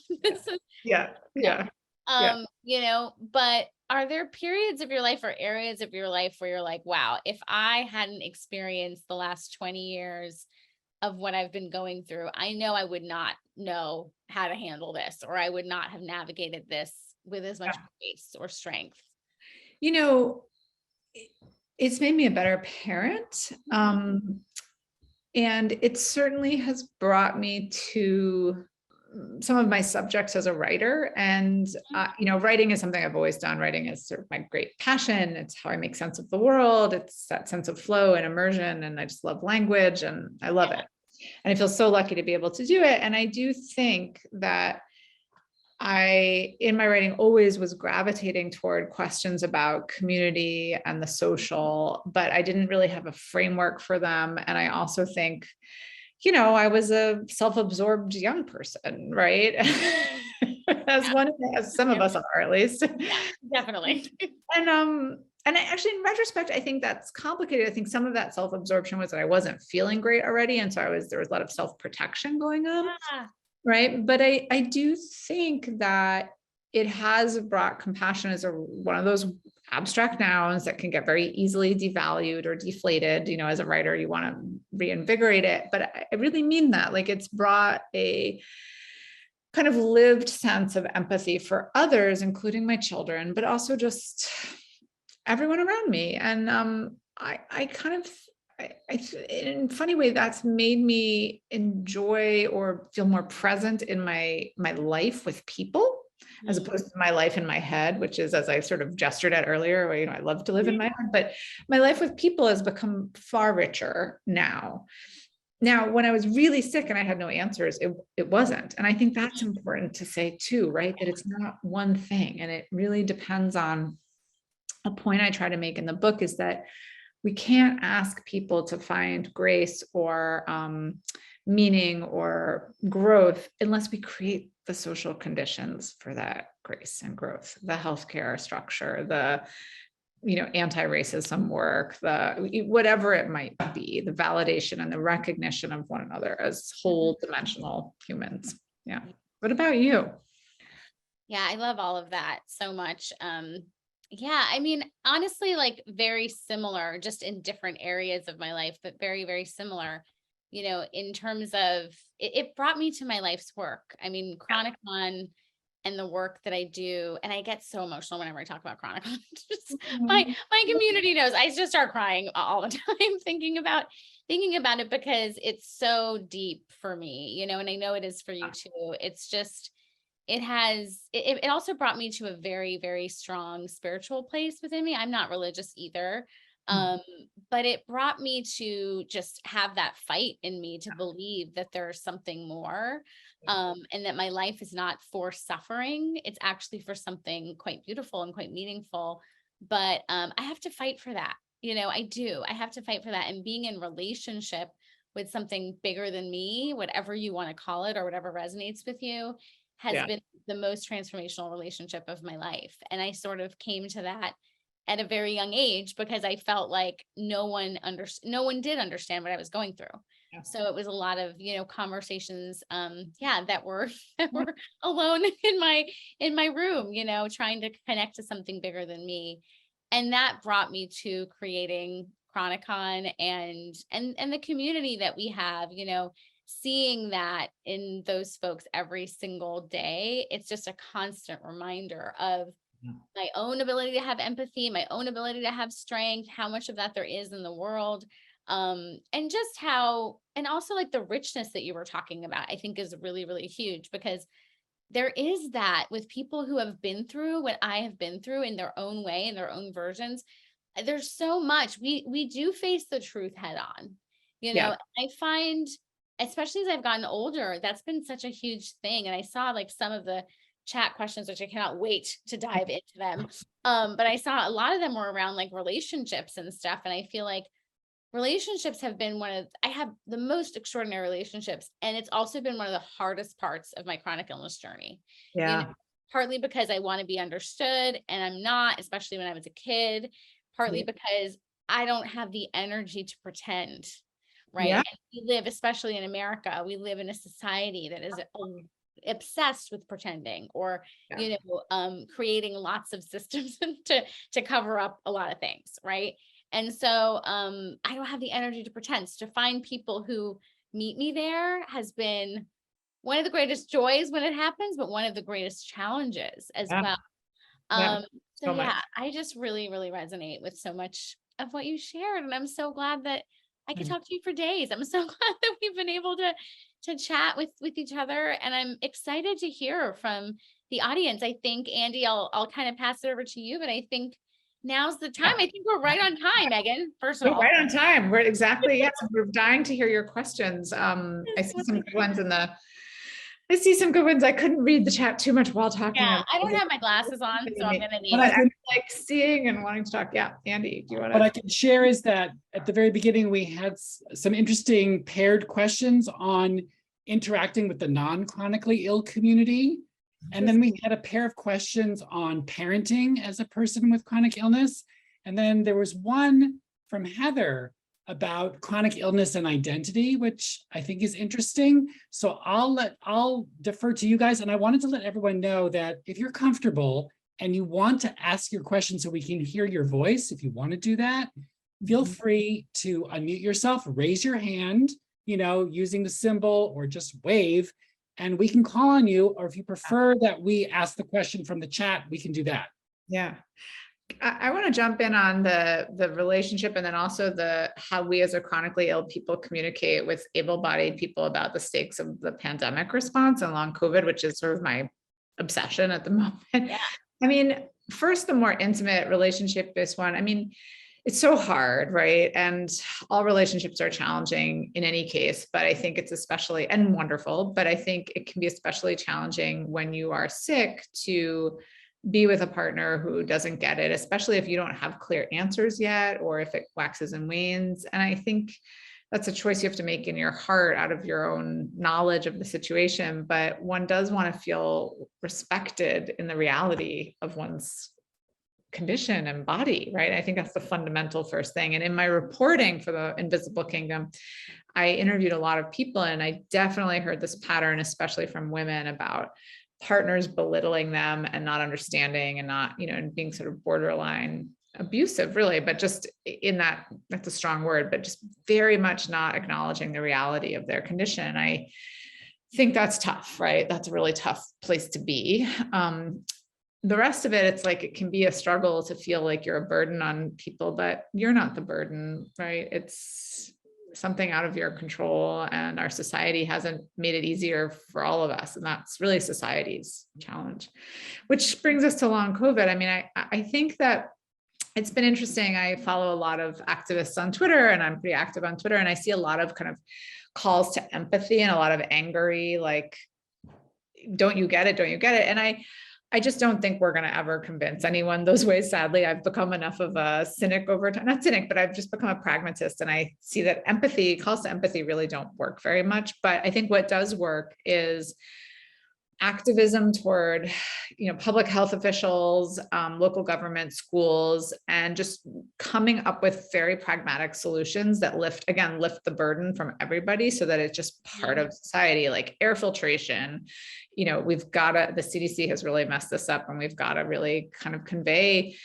But are there periods of your life or areas of your life where you're like, wow, if I hadn't experienced the last 20 years of what I've been going through, I know I would not know how to handle this, or I would not have navigated this with as much grace or strength? It's made me a better parent. And it certainly has brought me to some of my subjects as a writer. And, writing is something I've always done. Writing is sort of my great passion. It's how I make sense of the world. It's that sense of flow and immersion. And I just love language and I love it. And I feel so lucky to be able to do it. And I do think that in my writing, always was gravitating toward questions about community and the social, but I didn't really have a framework for them. And I also think, I was a self-absorbed young person, right? as some of us are, at least. Yeah, definitely. And actually, in retrospect, I think that's complicated. I think some of that self-absorption was that I wasn't feeling great already. And so there was a lot of self-protection going on. Yeah. Right. But I do think that it has brought compassion as one of those abstract nouns that can get very easily devalued or deflated. As a writer, you want to reinvigorate it. But I really mean that. It's brought a kind of lived sense of empathy for others, including my children, but also just everyone around me. And I kind of, in a funny way, that's made me enjoy or feel more present in my life with people, as opposed to my life in my head, which is, as I sort of gestured at earlier, where, I love to live in my head, but my life with people has become far richer now. Now, when I was really sick and I had no answers, it wasn't. And I think that's important to say too, right? That it's not one thing. And it really depends on a point I try to make in the book, is that we can't ask people to find grace or meaning or growth unless we create the social conditions for that grace and growth, the healthcare structure, the anti-racism work, whatever it might be, the validation and the recognition of one another as whole dimensional humans. Yeah. What about you? Yeah, I love all of that so much. Yeah, I mean, honestly, very similar, just in different areas of my life, but very, very similar, in terms of it brought me to my life's work. I mean, Chronicon and the work that I do, and I get so emotional whenever I talk about Chronicon. My community knows I just start crying all the time thinking about it, because it's so deep for me, and I know it is for you too. It's just, it also brought me to a very, very strong spiritual place within me. I'm not religious either. But it brought me to just have that fight in me to believe that there's something more, and that my life is not for suffering. It's actually for something quite beautiful and quite meaningful. But I have to fight for that. I do. I have to fight for that. And being in relationship with something bigger than me, whatever you want to call it or whatever resonates with you, has been the most transformational relationship of my life. And I sort of came to that at a very young age because I felt like no one did understand what I was going through. Yeah. So it was a lot of, conversations, that were alone in my room, trying to connect to something bigger than me. And that brought me to creating Chronicon and the community that we have, seeing that in those folks every single day. It's just a constant reminder of my own ability to have empathy, my own ability to have strength, how much of that there is in the world. And just how, and also like the richness that you were talking about, I think is really, really huge, because there is that with people who have been through what I have been through in their own way, in their own versions. There's so much, we do face the truth head on, I find, especially as I've gotten older, that's been such a huge thing. And I saw like some of the chat questions, which I cannot wait to dive into them. But I saw a lot of them were around like relationships and stuff. And I feel like relationships have been I have the most extraordinary relationships. And it's also been one of the hardest parts of my chronic illness journey. Partly because I want to be understood and I'm not, especially when I was a kid, partly because I don't have the energy to pretend. Right. And we live, especially in America, we live in a society that is obsessed with pretending or, creating lots of systems to cover up a lot of things. Right. And so I don't have the energy to pretend. So to find people who meet me there has been one of the greatest joys when it happens, but one of the greatest challenges as well. So I just really, really resonate with so much of what you shared. And I'm so glad that I could talk to you for days. I'm so glad that we've been able to chat with each other. And I'm excited to hear from the audience. I think, Andy, I'll kind of pass it over to you, but I think now's the time. I think we're right on time, Meghan, first of all. Right on time. We're exactly, yes. We're dying to hear your questions. I see some good ones I couldn't read the chat too much while talking. Yeah, I don't have my glasses on, so I'm gonna need I'm like seeing and wanting to talk. Yeah, Andy, do you want to? What I can share is that at the very beginning, we had some interesting paired questions on interacting with the non-chronically ill community. And then we had a pair of questions on parenting as a person with chronic illness. And then there was one from Heather about chronic illness and identity, which I think is interesting. So I'll defer to you guys. And I wanted to let everyone know that if you're comfortable and you want to ask your question so we can hear your voice, if you want to do that, feel free to unmute yourself, raise your hand, using the symbol or just wave, and we can call on you. Or if you prefer that we ask the question from the chat, we can do that. Yeah. I want to jump in on the relationship and then also how we as a chronically ill people communicate with able-bodied people about the stakes of the pandemic response and long COVID, which is sort of my obsession at the moment. Yeah. I mean, first, the more intimate relationship-based one. I mean, it's so hard, right? And all relationships are challenging in any case, but I think it's especially, and wonderful, but I think it can be especially challenging when you are sick to be with a partner who doesn't get it, especially if you don't have clear answers yet, or if it waxes and wanes. And I think that's a choice you have to make in your heart out of your own knowledge of the situation. But one does want to feel respected in the reality of one's condition and body, right? I think that's the fundamental first thing. And in my reporting for the Invisible Kingdom, I interviewed a lot of people, and I definitely heard this pattern, especially from women, about partners belittling them and not understanding and not, and being sort of borderline abusive, really, but just in that's a strong word, but just very much not acknowledging the reality of their condition. I think that's tough, right? That's a really tough place to be. The rest of it, it's like, it can be a struggle to feel like you're a burden on people, but you're not the burden, right? It's something out of your control, and our society hasn't made it easier for all of us. And that's really society's challenge, which brings us to long COVID. I mean, I think that it's been interesting. I follow a lot of activists on Twitter, and I'm pretty active on Twitter, and I see a lot of kind of calls to empathy and a lot of angry, like, don't you get it? Don't you get it? And I just don't think we're going to ever convince anyone those ways. Sadly, I've become enough of a cynic over time, not cynic, but I've just become a pragmatist. And I see that calls to empathy really don't work very much. But I think what does work is activism toward, public health officials, local government, schools, and just coming up with very pragmatic solutions that lift the burden from everybody so that it's just part of society, like air filtration. The CDC has really messed this up, and we've got to really kind of convey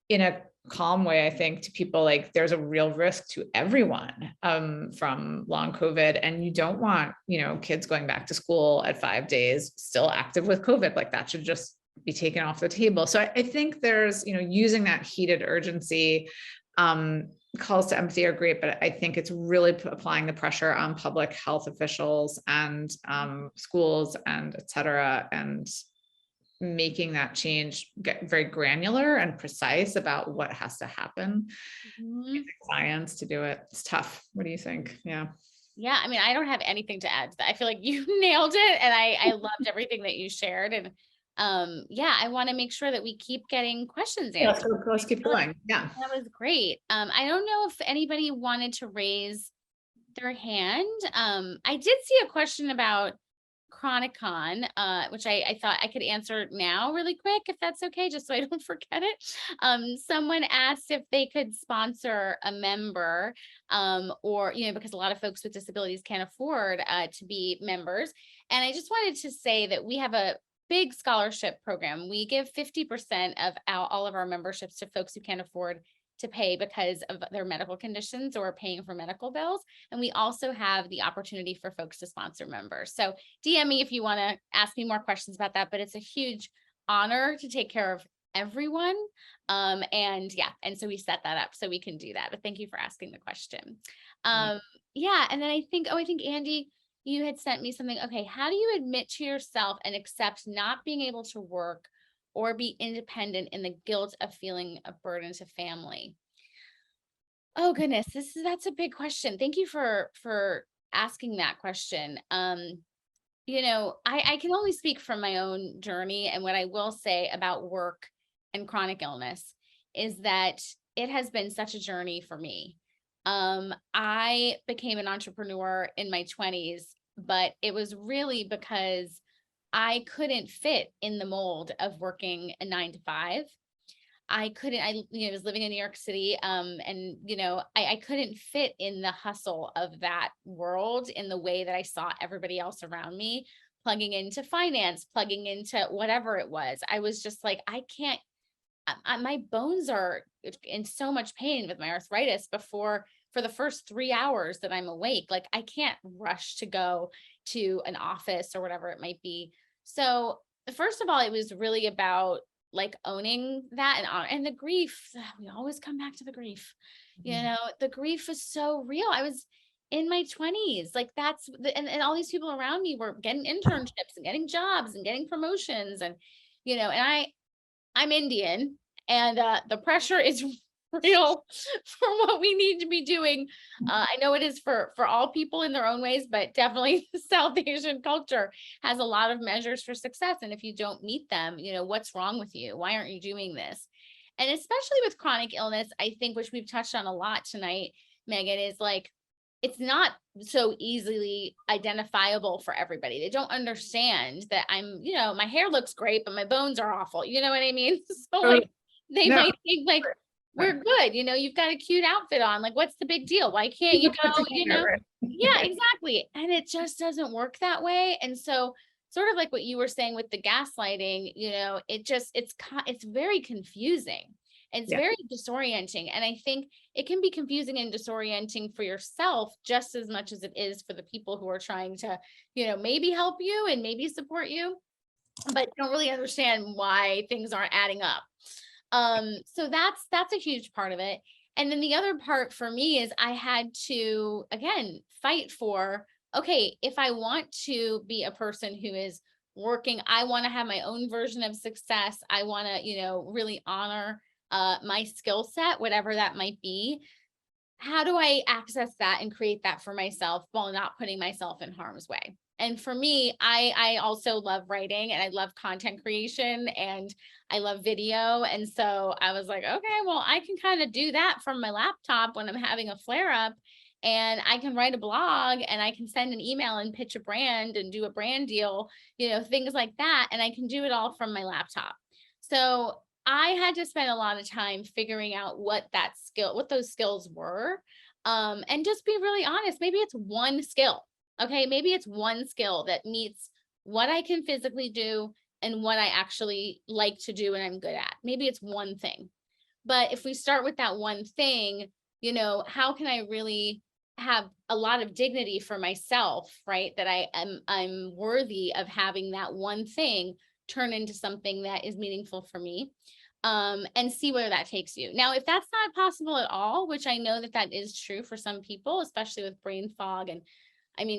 in a calm way, I think, to people, like, there's a real risk to everyone from long COVID, and you don't want, kids going back to school at 5 days still active with COVID. Like, that should just be taken off the table. So I think there's, using that heated urgency, calls to empathy are great, but I think it's really applying the pressure on public health officials and schools and et cetera, and making that change get very granular and precise about what has to happen. Science to do it. It's tough. What do you think? Yeah. Yeah. I mean, I don't have anything to add to that. I feel like you nailed it. And I loved everything that you shared. And I want to make sure that we keep getting questions answered. Let's keep going. Yeah. That was great. I don't know if anybody wanted to raise their hand. I did see a question about Chronicon, which I thought I could answer now really quick, if that's okay, just so I don't forget it. Someone asked if they could sponsor a member, or, because a lot of folks with disabilities can't afford to be members. And I just wanted to say that we have a big scholarship program. We give 50% of all of our memberships to folks who can't afford to pay because of their medical conditions or paying for medical bills. And we also have the opportunity for folks to sponsor members. So DM me if you want to ask me more questions about that, but it's a huge honor to take care of everyone. And so we set that up so we can do that. But thank you for asking the question. And then I think Andy, you had sent me something. Okay, how do you admit to yourself and accept not being able to work or be independent in the guilt of feeling a burden to family? Oh goodness, that's a big question. Thank you for asking that question. I can only speak from my own journey, and what I will say about work and chronic illness is that it has been such a journey for me. I became an entrepreneur in my 20s, but it was really because I couldn't fit in the mold of working a 9 to 5. I was living in New York City. I couldn't fit in the hustle of that world in the way that I saw everybody else around me plugging into finance, plugging into whatever it was. I was just like, I can't, my bones are in so much pain with my arthritis for the first 3 hours that I'm awake. Like, I can't rush to go to an office or whatever it might be. So first of all, it was really about like owning that and the grief. We always come back to the grief. The grief was so real. I was in my 20s, like and all these people around me were getting internships and getting jobs and getting promotions, and I'm Indian, and the pressure is real for what we need to be doing. I know it is for all people in their own ways, but definitely South Asian culture has a lot of measures for success. And if you don't meet them, what's wrong with you? Why aren't you doing this? And especially with chronic illness, I think, which we've touched on a lot tonight, Megan, is like, it's not so easily identifiable for everybody. They don't understand that my hair looks great, but my bones are awful. You know what I mean? So like, they might think like, we're good. You've got a cute outfit on. Like, what's the big deal? Why can't you go, Yeah, exactly. And it just doesn't work that way. And so sort of like what you were saying with the gaslighting, it's very confusing. It's very disorienting. And I think it can be confusing and disorienting for yourself just as much as it is for the people who are trying to, maybe help you and maybe support you, but don't really understand why things aren't adding up. So that's a huge part of it. And then the other part for me is I had to, again, fight for, okay, if I want to be a person who is working, I want to have my own version of success. I want to, really honor my skill set, whatever that might be, how do I access that and create that for myself while not putting myself in harm's way? And for me, I also love writing and I love content creation and I love video. And so I was like, okay, well, I can kind of do that from my laptop when I'm having a flare up, and I can write a blog and I can send an email and pitch a brand and do a brand deal, things like that. And I can do it all from my laptop. So I had to spend a lot of time figuring out what those skills were. And just be really honest. Maybe it's one skill. Okay. Maybe it's one skill that meets what I can physically do and what I actually like to do and I'm good at. Maybe it's one thing. But if we start with that one thing, how can I really have a lot of dignity for myself, right? That I'm worthy of having that one thing turn into something that is meaningful for me, and see where that takes you. Now, if that's not possible at all, which I know that is true for some people, especially with brain fog and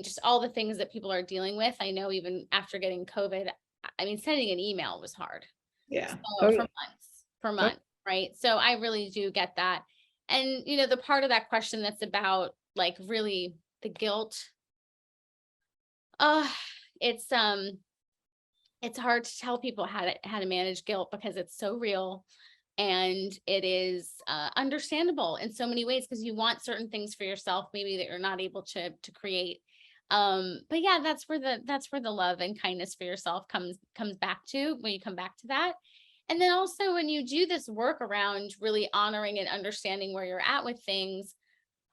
just all the things that people are dealing with. I know even after getting COVID, sending an email was hard. Yeah. So, for months, right? So I really do get that. And, the part of that question that's about like really the guilt, it's hard to tell people how to manage guilt because it's so real and it is understandable in so many ways because you want certain things for yourself maybe that you're not able to create. But yeah, that's where the love and kindness for yourself comes back to when you come back to that. And then also when you do this work around really honoring and understanding where you're at with things,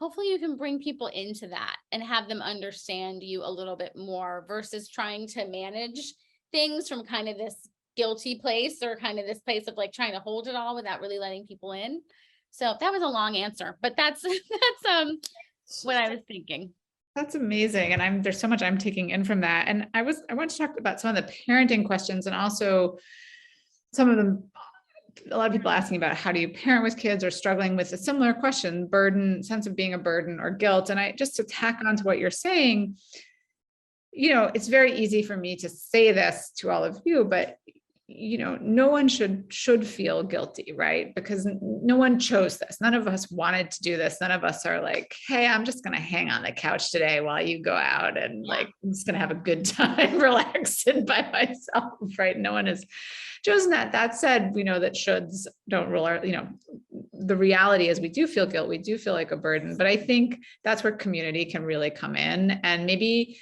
hopefully you can bring people into that and have them understand you a little bit more versus trying to manage things from kind of this guilty place or kind of this place of like trying to hold it all without really letting people in. So that was a long answer, but that's what I was thinking. That's amazing. And there's so much I'm taking in from that. And I want to talk about some of the parenting questions and also some of them, a lot of people asking about how do you parent with kids or struggling with a similar question, burden, sense of being a burden or guilt. And just to tack on to what you're saying, it's very easy for me to say this to all of you, but no one should feel guilty, right? Because no one chose this. None of us wanted to do this. None of us are like, hey, I'm just going to hang on the couch today while you go out and like, I'm just going to have a good time relaxing by myself, right? No one has chosen that. That said, we know that shoulds don't rule our, the reality is we do feel guilt. We do feel like a burden, but I think that's where community can really come in. And maybe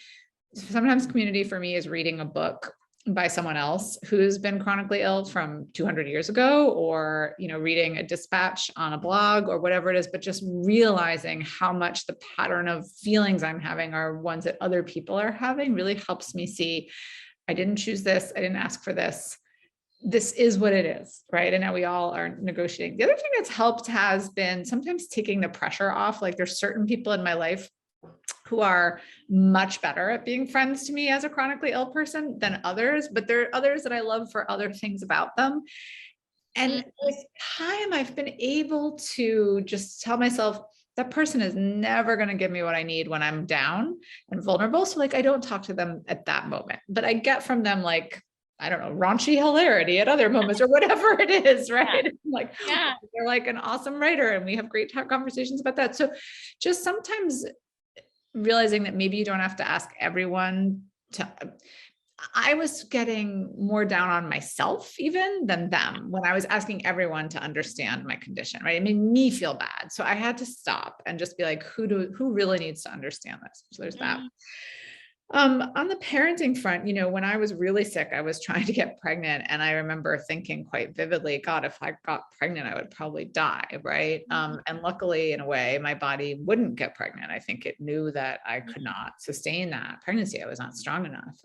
sometimes community for me is reading a book by someone else who's been chronically ill from 200 years ago, or, reading a dispatch on a blog or whatever it is, but just realizing how much the pattern of feelings I'm having are ones that other people are having really helps me see, I didn't choose this. I didn't ask for this. This is what it is, right? And now we all are negotiating. The other thing that's helped has been sometimes taking the pressure off. Like there's certain people in my life who are much better at being friends to me as a chronically ill person than others, but there are others that I love for other things about them. And with time, I've been able to just tell myself that person is never going to give me what I need when I'm down and vulnerable. So like, I don't talk to them at that moment, but I get from them like, I don't know, raunchy hilarity at other moments or whatever it is, right? Yeah. Like, yeah. They're like an awesome writer and we have great conversations about that. So just sometimes realizing that maybe you don't have to ask everyone to, I was getting more down on myself even than them when I was asking everyone to understand my condition, right? It made me feel bad. So I had to stop and just be like, who really needs to understand this? So there's that. On the parenting front, when I was really sick, I was trying to get pregnant. And I remember thinking quite vividly, God, if I got pregnant, I would probably die. Right. And luckily, in a way, my body wouldn't get pregnant. I think it knew that I could not sustain that pregnancy. I was not strong enough.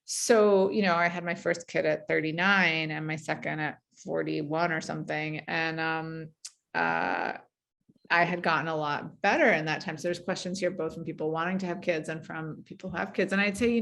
So, I had my first kid at 39 and my second at 41 or something. And, I had gotten a lot better in that time. So there's questions here, both from people wanting to have kids and from people who have kids. And I'd say,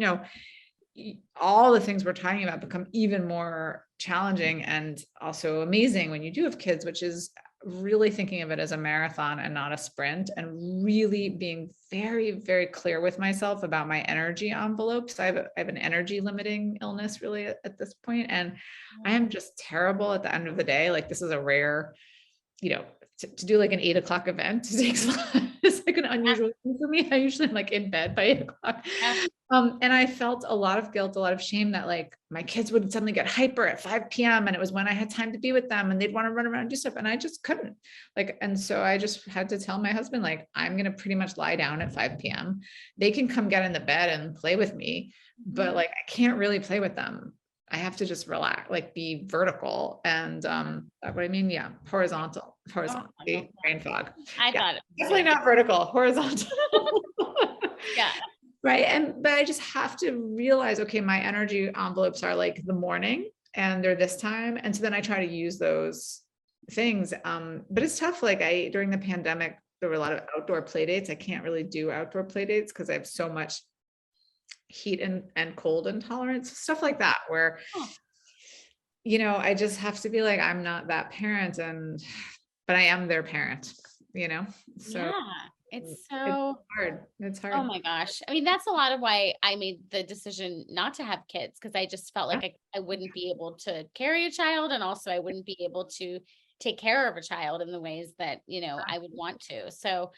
all the things we're talking about become even more challenging and also amazing when you do have kids, which is really thinking of it as a marathon and not a sprint, and really being very, very clear with myself about my energy envelopes. I have an energy limiting illness really at this point, and I am just terrible at the end of the day. Like, this is a rare, to do like an 8 o'clock event takes it's like an unusual thing for me. I usually am like in bed by 8 o'clock. Yeah. And I felt a lot of guilt, a lot of shame that like my kids would suddenly get hyper at 5 p.m. and it was when I had time to be with them and they'd want to run around and do stuff. And I just couldn't, and so I just had to tell my husband, like, I'm going to pretty much lie down at 5 p.m. They can come get in the bed and play with me, but like, I can't really play with them. I have to just relax, like be vertical and, what I mean? Yeah. Horizontally, brain fog. I thought it. Definitely not vertical, horizontal. Yeah. Right. But I just have to realize, okay, my energy envelopes are like the morning and they're this time. And so then I try to use those things. But it's tough. Like during the pandemic, there were a lot of outdoor play dates. I can't really do outdoor play dates because I have so much heat and cold intolerance, stuff like that, where, I just have to be like, I'm not that parent but I am their parent, so Yeah, it's so hard. It's hard. Oh my gosh. I mean, that's a lot of why I made the decision not to have kids, because I just felt like I wouldn't be able to carry a child, and also I wouldn't be able to take care of a child in the ways that, I would want to. So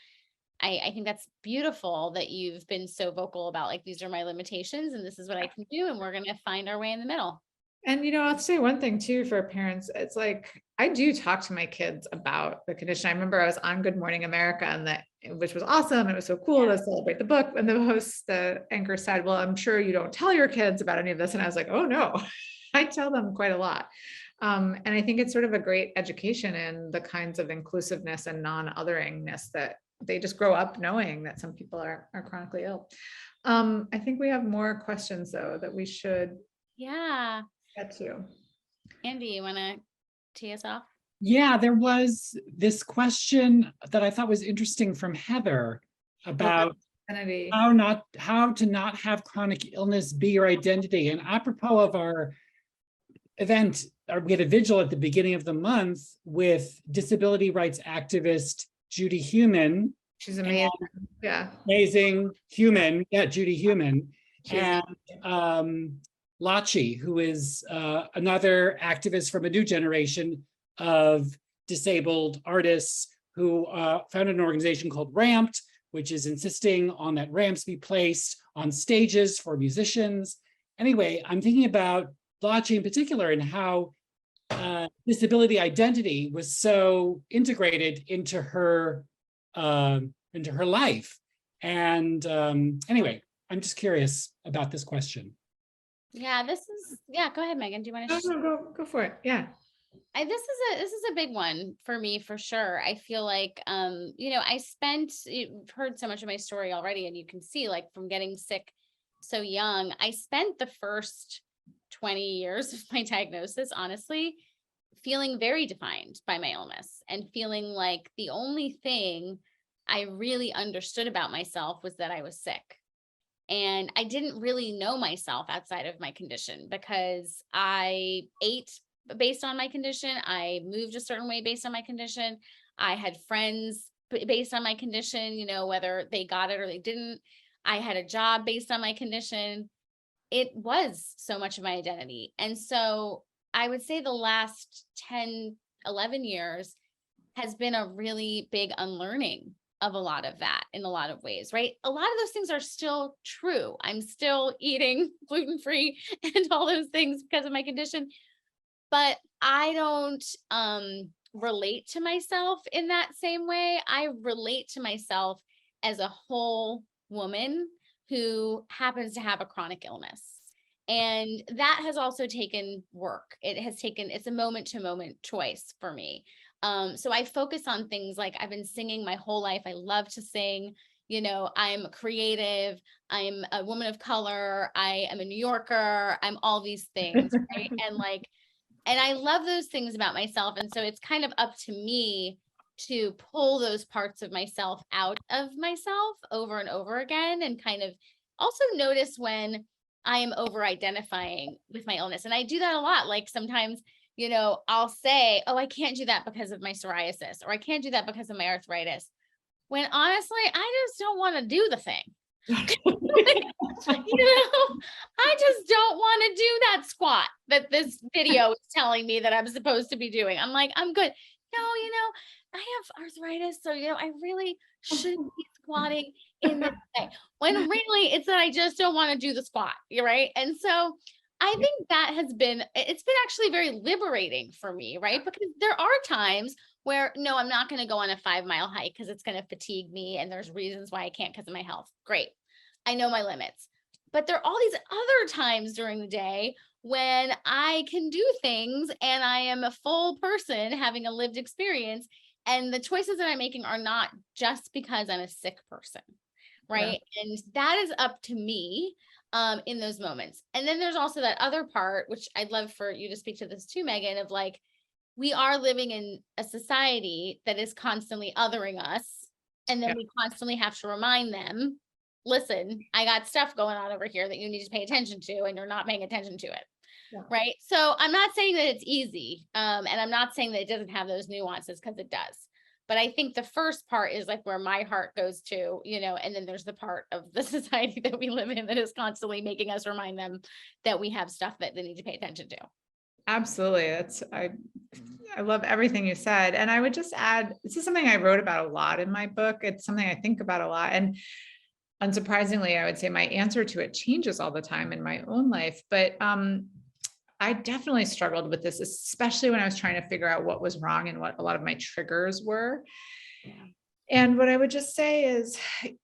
I think that's beautiful that you've been so vocal about, like, these are my limitations and this is what I can do, and we're going to find our way in the middle. And, I'll say one thing too, for parents, it's like, I do talk to my kids about the condition. I remember I was on Good Morning America which was awesome. It was so cool to celebrate the book. And the anchor said, well, I'm sure you don't tell your kids about any of this. And I was like, oh no, I tell them quite a lot. And I think it's sort of a great education in the kinds of inclusiveness and non-otheringness that they just grow up knowing that some people are chronically ill. I think we have more questions though, that we should get to. Andy, you want to tee us off? Yeah, there was this question that I thought was interesting from Heather about how to not have chronic illness be your identity. And apropos of our event, we had a vigil at the beginning of the month with disability rights activist Judy Human. She's amazing. Amazing human. Yeah, Judy Human. And Lachi, who is another activist from a new generation of disabled artists who founded an organization called Ramped, which is insisting on that ramps be placed on stages for musicians. Anyway, I'm thinking about Lachi in particular and how disability identity was so integrated into her life. And anyway, I'm just curious about this question. Yeah, go ahead, Megan. Do you want to? No, go for it. Yeah. This is a big one for me, for sure. I feel like, you've heard so much of my story already, and you can see, like, from getting sick so young, I spent the first 20 years of my diagnosis, honestly, feeling very defined by my illness and feeling like the only thing I really understood about myself was that I was sick. And I didn't really know myself outside of my condition, because I ate based on my condition. I moved a certain way based on my condition. I had friends based on my condition, whether they got it or they didn't. I had a job based on my condition. It was so much of my identity. And so I would say the last 10, 11 years has been a really big unlearning of a lot of that in a lot of ways, right? A lot of those things are still true. I'm still eating gluten-free and all those things because of my condition, but I don't relate to myself in that same way. I relate to myself as a whole woman who happens to have a chronic illness. And that has also taken work. It's a moment to moment choice for me. So I focus on things like, I've been singing my whole life. I love to sing. I'm creative. I'm a woman of color. I am a New Yorker. I'm all these things, right? And I love those things about myself. And so it's kind of up to me to pull those parts of myself out of myself over and over again, and kind of also notice when I am over identifying with my illness. And I do that a lot. Like sometimes, I'll say, oh, I can't do that because of my psoriasis, or I can't do that because of my arthritis. When honestly, I just don't want to do the thing. I just don't want to do that squat that this video is telling me that I'm supposed to be doing. I'm like, I'm good. No, I have arthritis, so I really shouldn't be squatting in this way. When really it's that I just don't want to do the squat. You're right. And so I think that it's been actually very liberating for me, right? Because there are times where, no, I'm not going to go on a 5-mile hike because it's going to fatigue me. And there's reasons why I can't because of my health. Great. I know my limits. But there are all these other times during the day when I can do things and I am a full person having a lived experience. And the choices that I'm making are not just because I'm a sick person, right? Yeah. And that is up to me in those moments. And then there's also that other part, which I'd love for you to speak to this too, Meghan, of like, we are living in a society that is constantly othering us. And then we constantly have to remind them, listen, I got stuff going on over here that you need to pay attention to, and you're not paying attention to it. Yeah. Right. So I'm not saying that it's easy. And I'm not saying that it doesn't have those nuances, because it does. But I think the first part is like where my heart goes to, and then there's the part of the society that we live in that is constantly making us remind them that we have stuff that they need to pay attention to. Absolutely. I love everything you said. And I would just add, this is something I wrote about a lot in my book. It's something I think about a lot. And unsurprisingly, I would say my answer to it changes all the time in my own life. But I definitely struggled with this, especially when I was trying to figure out what was wrong and what a lot of my triggers were. Yeah. And what I would just say is,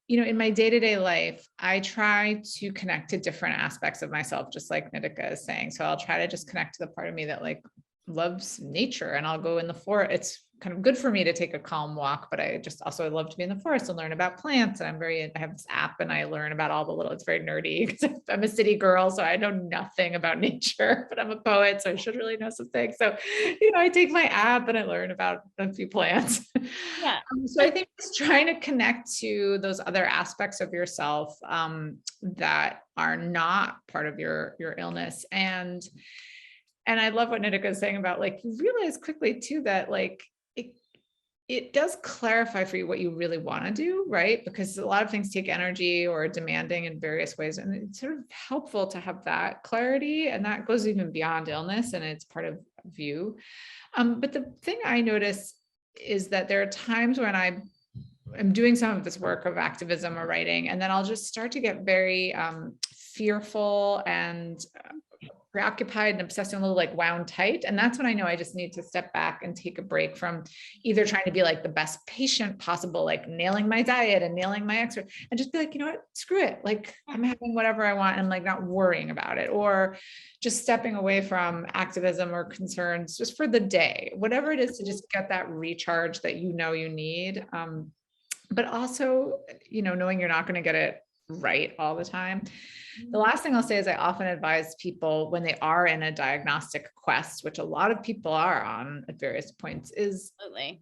in my day-to-day life, I try to connect to different aspects of myself, just like Nitika is saying. So I'll try to just connect to the part of me that like loves nature, and I'll go in the forest. It's kind of good for me to take a calm walk, but I love to be in the forest and learn about plants. And I have this app and I learn about all the little, it's very nerdy because I'm a city girl. So I know nothing about nature, but I'm a poet. So I should really know some things. So, I take my app and I learn about a few plants. Yeah. So I think just trying to connect to those other aspects of yourself that are not part of your illness. And I love what Nitika is saying about like, you realize quickly too, that like, it does clarify for you what you really want to do, right? Because a lot of things take energy or are demanding in various ways. And it's sort of helpful to have that clarity. And that goes even beyond illness, and it's part of you. But the thing I notice is that there are times when I'm doing some of this work of activism or writing, and then I'll just start to get very fearful and preoccupied and obsessed and a little like wound tight. And that's when I know I just need to step back and take a break from either trying to be like the best patient possible, like nailing my diet and nailing my exercise, and just be like, what, screw it. Like I'm having whatever I want and like not worrying about it, or just stepping away from activism or concerns just for the day, whatever it is, to just get that recharge that you need. But also, knowing you're not going to get it right all the time. The last thing I'll say is I often advise people when they are in a diagnostic quest, which a lot of people are on at various points, is, absolutely,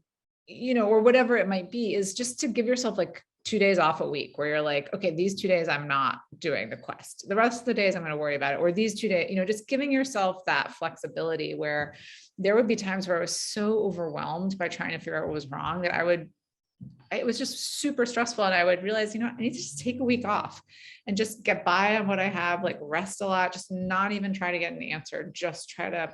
or whatever it might be, is just to give yourself like 2 days off a week where you're like, okay, these 2 days I'm not doing the quest. The rest of the days I'm going to worry about it. Or these 2 days, just giving yourself that flexibility, where there would be times where I was so overwhelmed by trying to figure out what was wrong that it was just super stressful. And I would realize, I need to just take a week off and just get by on what I have, like rest a lot, just not even try to get an answer, just try to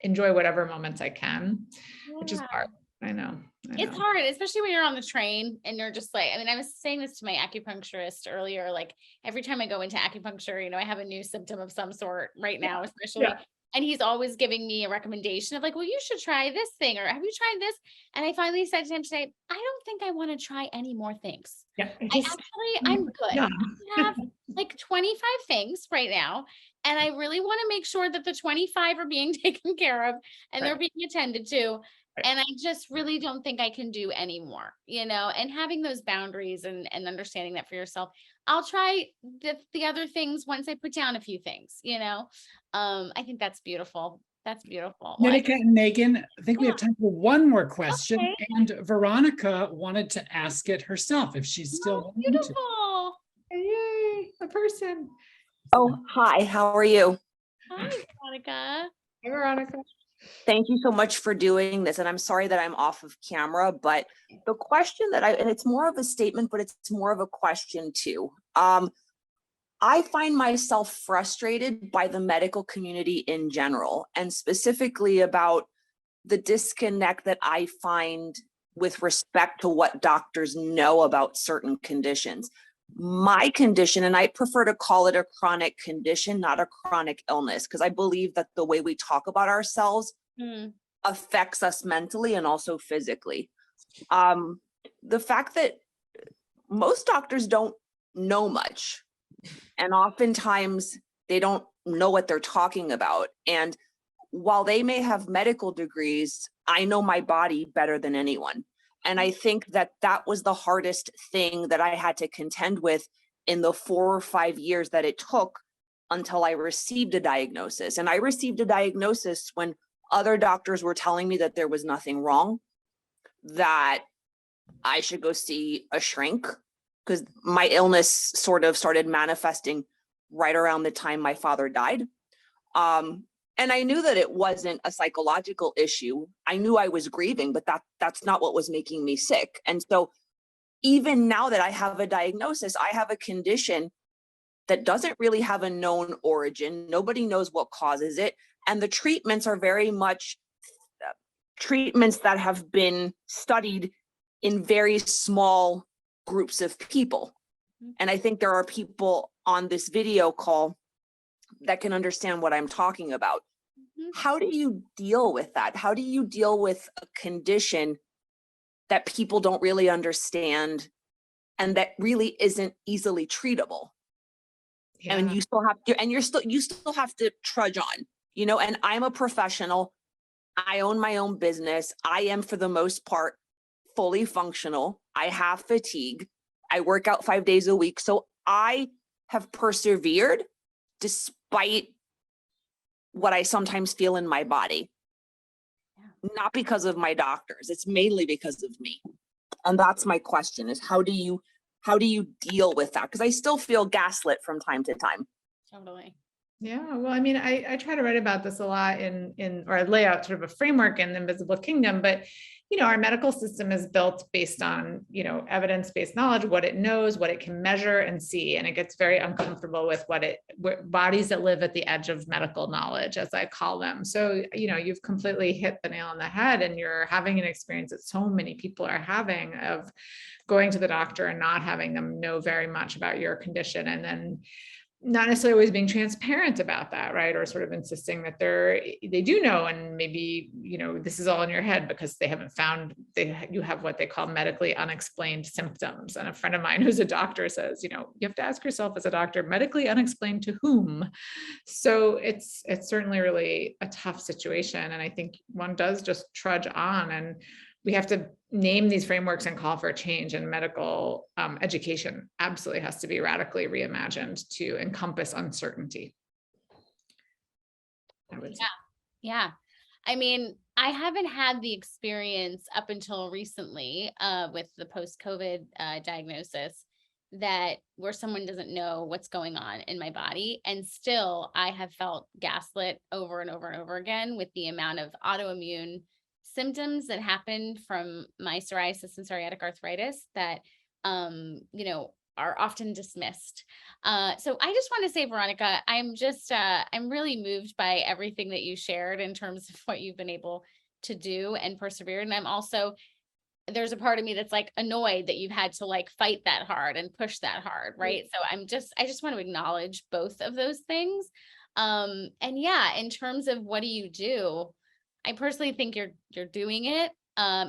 enjoy whatever moments I can, which is hard. I know. It's hard, especially when you're on the train and you're just like, I was saying this to my acupuncturist earlier, like every time I go into acupuncture, I have a new symptom of some sort right now, especially. Yeah. And he's always giving me a recommendation of like, well, you should try this thing, or have you tried this? And I finally said to him today, I don't think I want to try any more things. Yeah, I'm good. Yeah. I have like 25 things right now. And I really want to make sure that the 25 are being taken care of and they're being attended to. And I just really don't think I can do any more, and having those boundaries and understanding that for yourself. I'll try the other things once I put down a few things, I think that's beautiful. That's beautiful. Nitika and Meghan, I think we have time for one more question. Okay. And Veronica wanted to ask it herself if she's still beautiful. Yay, a person. Oh, hi, how are you? Hi, Veronica. Hey, Veronica. Thank you so much for doing this. And I'm sorry that I'm off of camera, but the question that and it's more of a statement, but it's more of a question too. I find myself frustrated by the medical community in general, and specifically about the disconnect that I find with respect to what doctors know about certain conditions. My condition, and I prefer to call it a chronic condition, not a chronic illness, because I believe that the way we talk about ourselves affects us mentally and also physically. The fact that most doctors don't know much, and oftentimes they don't know what they're talking about. And while they may have medical degrees, I know my body better than anyone. And I think that that was the hardest thing that I had to contend with in the 4 or 5 years that it took until I received a diagnosis. And I received a diagnosis when other doctors were telling me that there was nothing wrong, that I should go see a shrink, because my illness sort of started manifesting right around the time my father died. And I knew that it wasn't a psychological issue. I knew I was grieving, but that's not what was making me sick. And so even now that I have a diagnosis, I have a condition that doesn't really have a known origin. Nobody knows what causes it. And the treatments are very much treatments that have been studied in very small groups of people. And I think there are people on this video call that can understand what I'm talking about. How do you deal with that? How do you deal with a condition that people don't really understand and that really isn't easily treatable? Yeah. And you still have to, and you still have to trudge on, and I'm a professional. I own my own business. I am, for the most part, fully functional. I have fatigue. I work out 5 days a week. So I have persevered despite what I sometimes feel in my body. Not because of my doctors. It's mainly because of me. And that's my question, is how do you deal with that? Because I still feel gaslit from time to time. Totally. Yeah, well, I mean, I try to write about this a lot or I lay out sort of a framework in the Invisible Kingdom, but our medical system is built based on, evidence-based knowledge, what it knows, what it can measure and see. And it gets very uncomfortable with bodies that live at the edge of medical knowledge, as I call them. So, you've completely hit the nail on the head, and you're having an experience that so many people are having of going to the doctor and not having them know very much about your condition, and then not necessarily always being transparent about that, right? Or sort of insisting that they do know, and maybe, this is all in your head because they haven't found you have what they call medically unexplained symptoms. And a friend of mine who's a doctor says, you have to ask yourself as a doctor, medically unexplained to whom? So it's certainly really a tough situation. And I think one does just trudge on, and we have to name these frameworks and call for change. And medical education absolutely has to be radically reimagined to encompass uncertainty. Yeah. I mean, I haven't had the experience up until recently with the post-COVID diagnosis where someone doesn't know what's going on in my body. And still, I have felt gaslit over and over and over again with the amount of autoimmune symptoms that happened from my psoriasis and psoriatic arthritis that, are often dismissed. So I just want to say, Veronica, I'm really moved by everything that you shared in terms of what you've been able to do and persevere. And there's a part of me that's like annoyed that you've had to like fight that hard and push that hard. Right. So I just want to acknowledge both of those things. And yeah, in terms of what do you do? I personally think you're doing it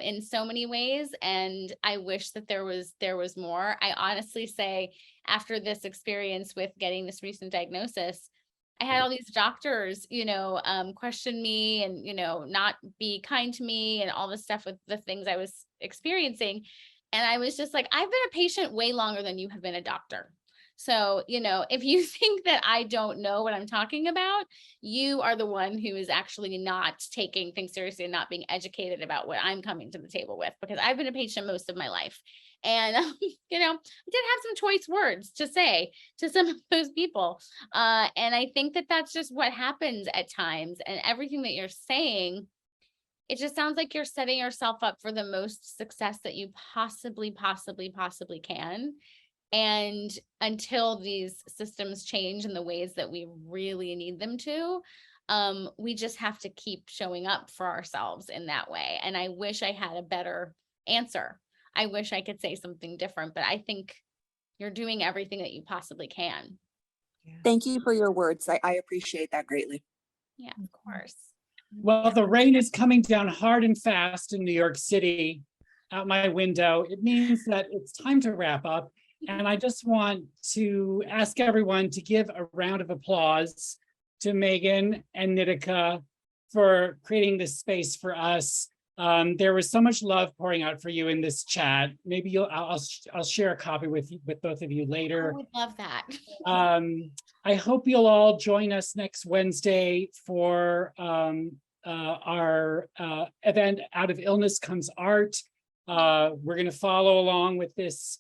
in so many ways, and I wish that there was more. I honestly say, after this experience with getting this recent diagnosis, I had all these doctors, question me and not be kind to me and all this stuff with the things I was experiencing, and I was just like, I've been a patient way longer than you have been a doctor. So, if you think that I don't know what I'm talking about, you are the one who is actually not taking things seriously and not being educated about what I'm coming to the table with, because I've been a patient most of my life. And, you know, I did have some choice words to say to some of those people. And I think that that's just what happens at times. And everything that you're saying, it just sounds like you're setting yourself up for the most success that you possibly can. And until these systems change in the ways that we really need them to, we just have to keep showing up for ourselves in that way. And I wish I had a better answer. I wish I could say something different, but I think you're doing everything that you possibly can. Thank you for your words. I appreciate that greatly. Yeah, of course. Well, the rain is coming down hard and fast in New York City out my window. It means that it's time to wrap up. And I just want to ask everyone to give a round of applause to Meghan and Nitika for creating this space for us. There was so much love pouring out for you in this chat. Maybe I'll share a copy with both of you later. I would love that. I hope you'll all join us next Wednesday for our event, Out of Illness Comes Art. We're going to follow along with this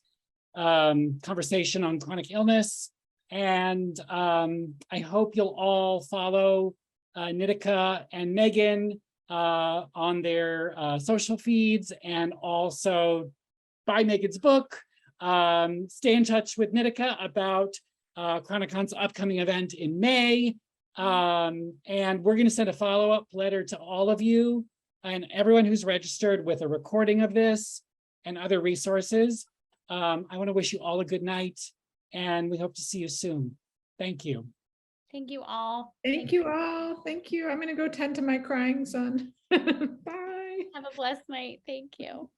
conversation on chronic illness. And I hope you'll all follow Nitika and Meghan on their social feeds, and also buy Meghan's book. Stay in touch with Nitika about Chronicon's upcoming event in May. And we're going to send a follow-up letter to all of you and everyone who's registered with a recording of this and other resources. I want to wish you all a good night, and we hope to see you soon. Thank you. Thank you all. Thank you all. Thank you. I'm going to go tend to my crying son. Bye. Have a blessed night. Thank you.